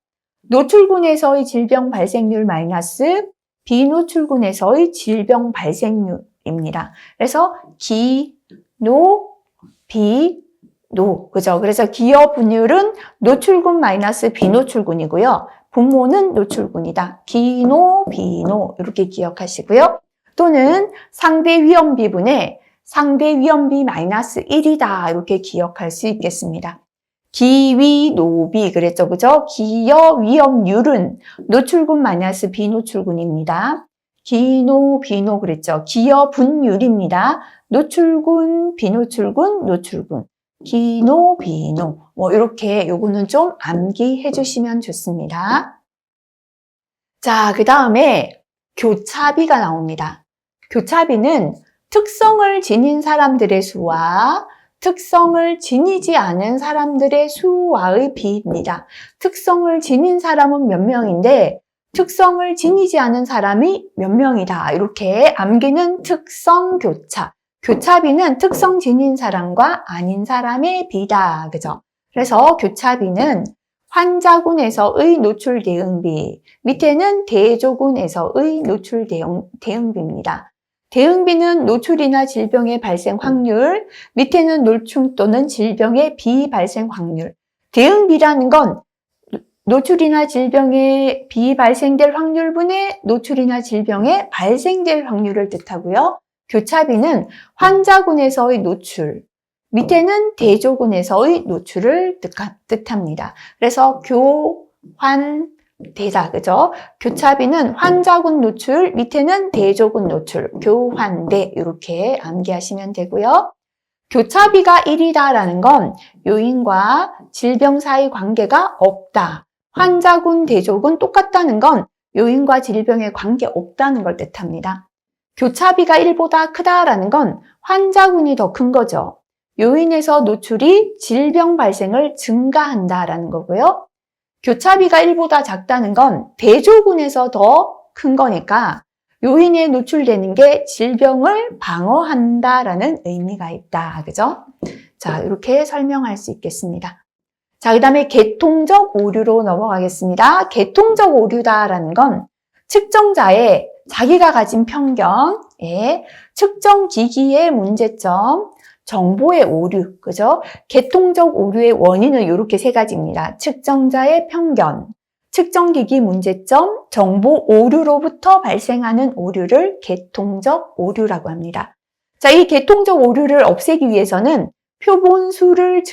노출군에서의 질병 발생률 마이너스 비노출군에서의 질병 발생률입니다. 그래서 기, 노, 비, 노, 그죠? 그래서 기여 분율은 노출군 마이너스 비노출군이고요. 분모는 노출군이다. 기노, 비노 이렇게 기억하시고요. 또는 상대 위험비분의 상대 위험비 마이너스 1이다. 이렇게 기억할 수 있겠습니다. 기위, 노비 그랬죠. 그죠? 기여 위험률은 노출군 마이너스 비노출군입니다. 기노, 비노 그랬죠. 기여 분율입니다. 노출군, 비노출군, 노출군. 기노, 비노. 뭐 이렇게 요거는 좀 암기해 주시면 좋습니다. 자, 그 다음에 교차비가 나옵니다. 교차비는 특성을 지닌 사람들의 수와 특성을 지니지 않은 사람들의 수와의 비입니다. 특성을 지닌 사람은 몇 명인데 특성을 지니지 않은 사람이 몇 명이다. 이렇게 암기는 특성교차. 교차비는 특성 지닌 사람과 아닌 사람의 비다. 그죠? 그래서 교차비는 환자군에서의 노출 대응비, 밑에는 대조군에서의 노출 대응비입니다. 대응비는 노출이나 질병의 발생 확률, 밑에는 노출 또는 질병의 비발생 확률. 대응비라는 건 노출이나 질병의 비발생될 확률분의 노출이나 질병의 발생될 확률을 뜻하고요. 교차비는 환자군에서의 노출, 밑에는 대조군에서의 노출을 뜻합니다. 그래서 교환대다, 그죠? 교차비는 환자군 노출, 밑에는 대조군 노출, 교환대 이렇게 암기하시면 되고요. 교차비가 1이다라는 건 요인과 질병 사이 관계가 없다. 환자군, 대조군 똑같다는 건 요인과 질병에 관계 없다는 걸 뜻합니다. 교차비가 1보다 크다라는 건 환자군이 더 큰 거죠. 요인에서 노출이 질병 발생을 증가한다라는 거고요. 교차비가 1보다 작다는 건 대조군에서 더 큰 거니까 요인에 노출되는 게 질병을 방어한다라는 의미가 있다. 그죠? 자, 이렇게 설명할 수 있겠습니다. 자, 그 다음에 계통적 오류로 넘어가겠습니다. 계통적 오류다라는 건 측정자의 자기가 가진 편견, 측정 기기의 문제점, 정보의 오류, 그죠? 계통적 오류의 원인은 이렇게 세 가지입니다. 측정자의 편견, 측정기기 문제점, 정보 오류로부터 발생하는 오류를 계통적 오류라고 합니다. 자, 이 계통적 오류를 없애기 위해서는 표본수를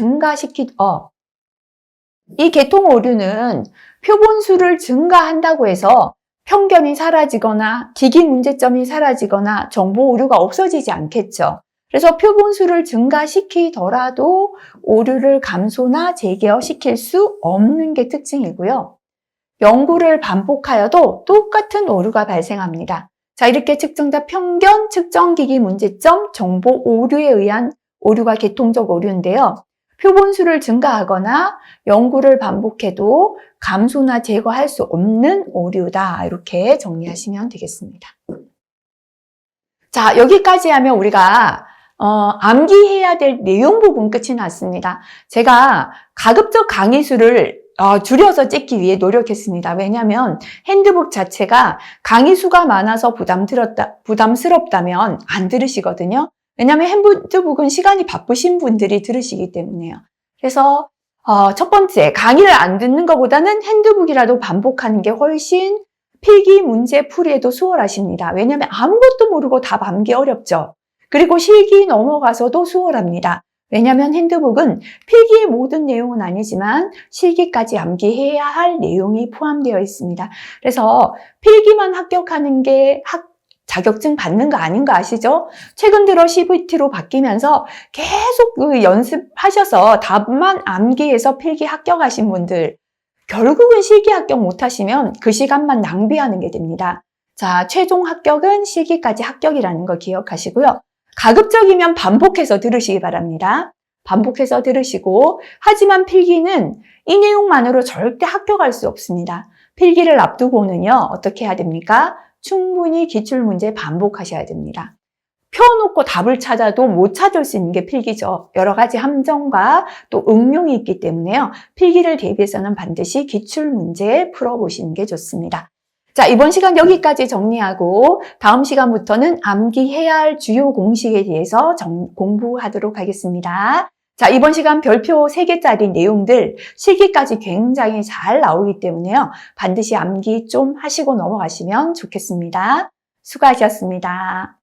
이 계통 오류는 표본수를 증가한다고 해서 편견이 사라지거나 기기 문제점이 사라지거나 정보 오류가 없어지지 않겠죠. 그래서 표본수를 증가시키더라도 오류를 감소나 재개어시킬 수 없는 게 특징이고요. 연구를 반복하여도 똑같은 오류가 발생합니다. 자, 이렇게 측정자 편견, 측정기기 문제점, 정보 오류에 의한 오류가 계통적 오류인데요. 표본수를 증가하거나 연구를 반복해도 감소나 제거할 수 없는 오류다. 이렇게 정리하시면 되겠습니다. 자, 여기까지 하면 우리가 암기해야 될 내용 부분 끝이 났습니다. 제가 가급적 강의 수를 줄여서 찍기 위해 노력했습니다. 왜냐하면 핸드북 자체가 강의 수가 많아서 부담스럽다면 안 들으시거든요. 왜냐하면 핸드북은 시간이 바쁘신 분들이 들으시기 때문에요. 그래서 첫 번째, 강의를 안 듣는 것보다는 핸드북이라도 반복하는 게 훨씬 필기 문제 풀이에도 수월하십니다. 왜냐하면 아무것도 모르고 답 암기 어렵죠. 그리고 실기 넘어가서도 수월합니다. 왜냐하면 핸드북은 필기의 모든 내용은 아니지만 실기까지 암기해야 할 내용이 포함되어 있습니다. 그래서 필기만 합격하는 게 자격증 받는 거 아닌 거 아시죠? 최근 들어 CVT로 바뀌면서 계속 연습하셔서 답만 암기해서 필기 합격하신 분들, 결국은 실기 합격 못하시면 그 시간만 낭비하는 게 됩니다. 자, 최종 합격은 실기까지 합격이라는 거 기억하시고요. 가급적이면 반복해서 들으시기 바랍니다. 반복해서 들으시고, 하지만 필기는 이 내용만으로 절대 합격할 수 없습니다. 필기를 앞두고는요, 어떻게 해야 됩니까? 충분히 기출문제 반복하셔야 됩니다. 펴놓고 답을 찾아도 못 찾을 수 있는 게 필기죠. 여러 가지 함정과 또 응용이 있기 때문에요. 필기를 대비해서는 반드시 기출문제 풀어보시는 게 좋습니다. 자, 이번 시간 여기까지 정리하고 다음 시간부터는 암기해야 할 주요 공식에 대해서 공부하도록 하겠습니다. 자, 이번 시간 별표 3개짜리 내용들 실기까지 굉장히 잘 나오기 때문에요. 반드시 암기 좀 하시고 넘어가시면 좋겠습니다. 수고하셨습니다.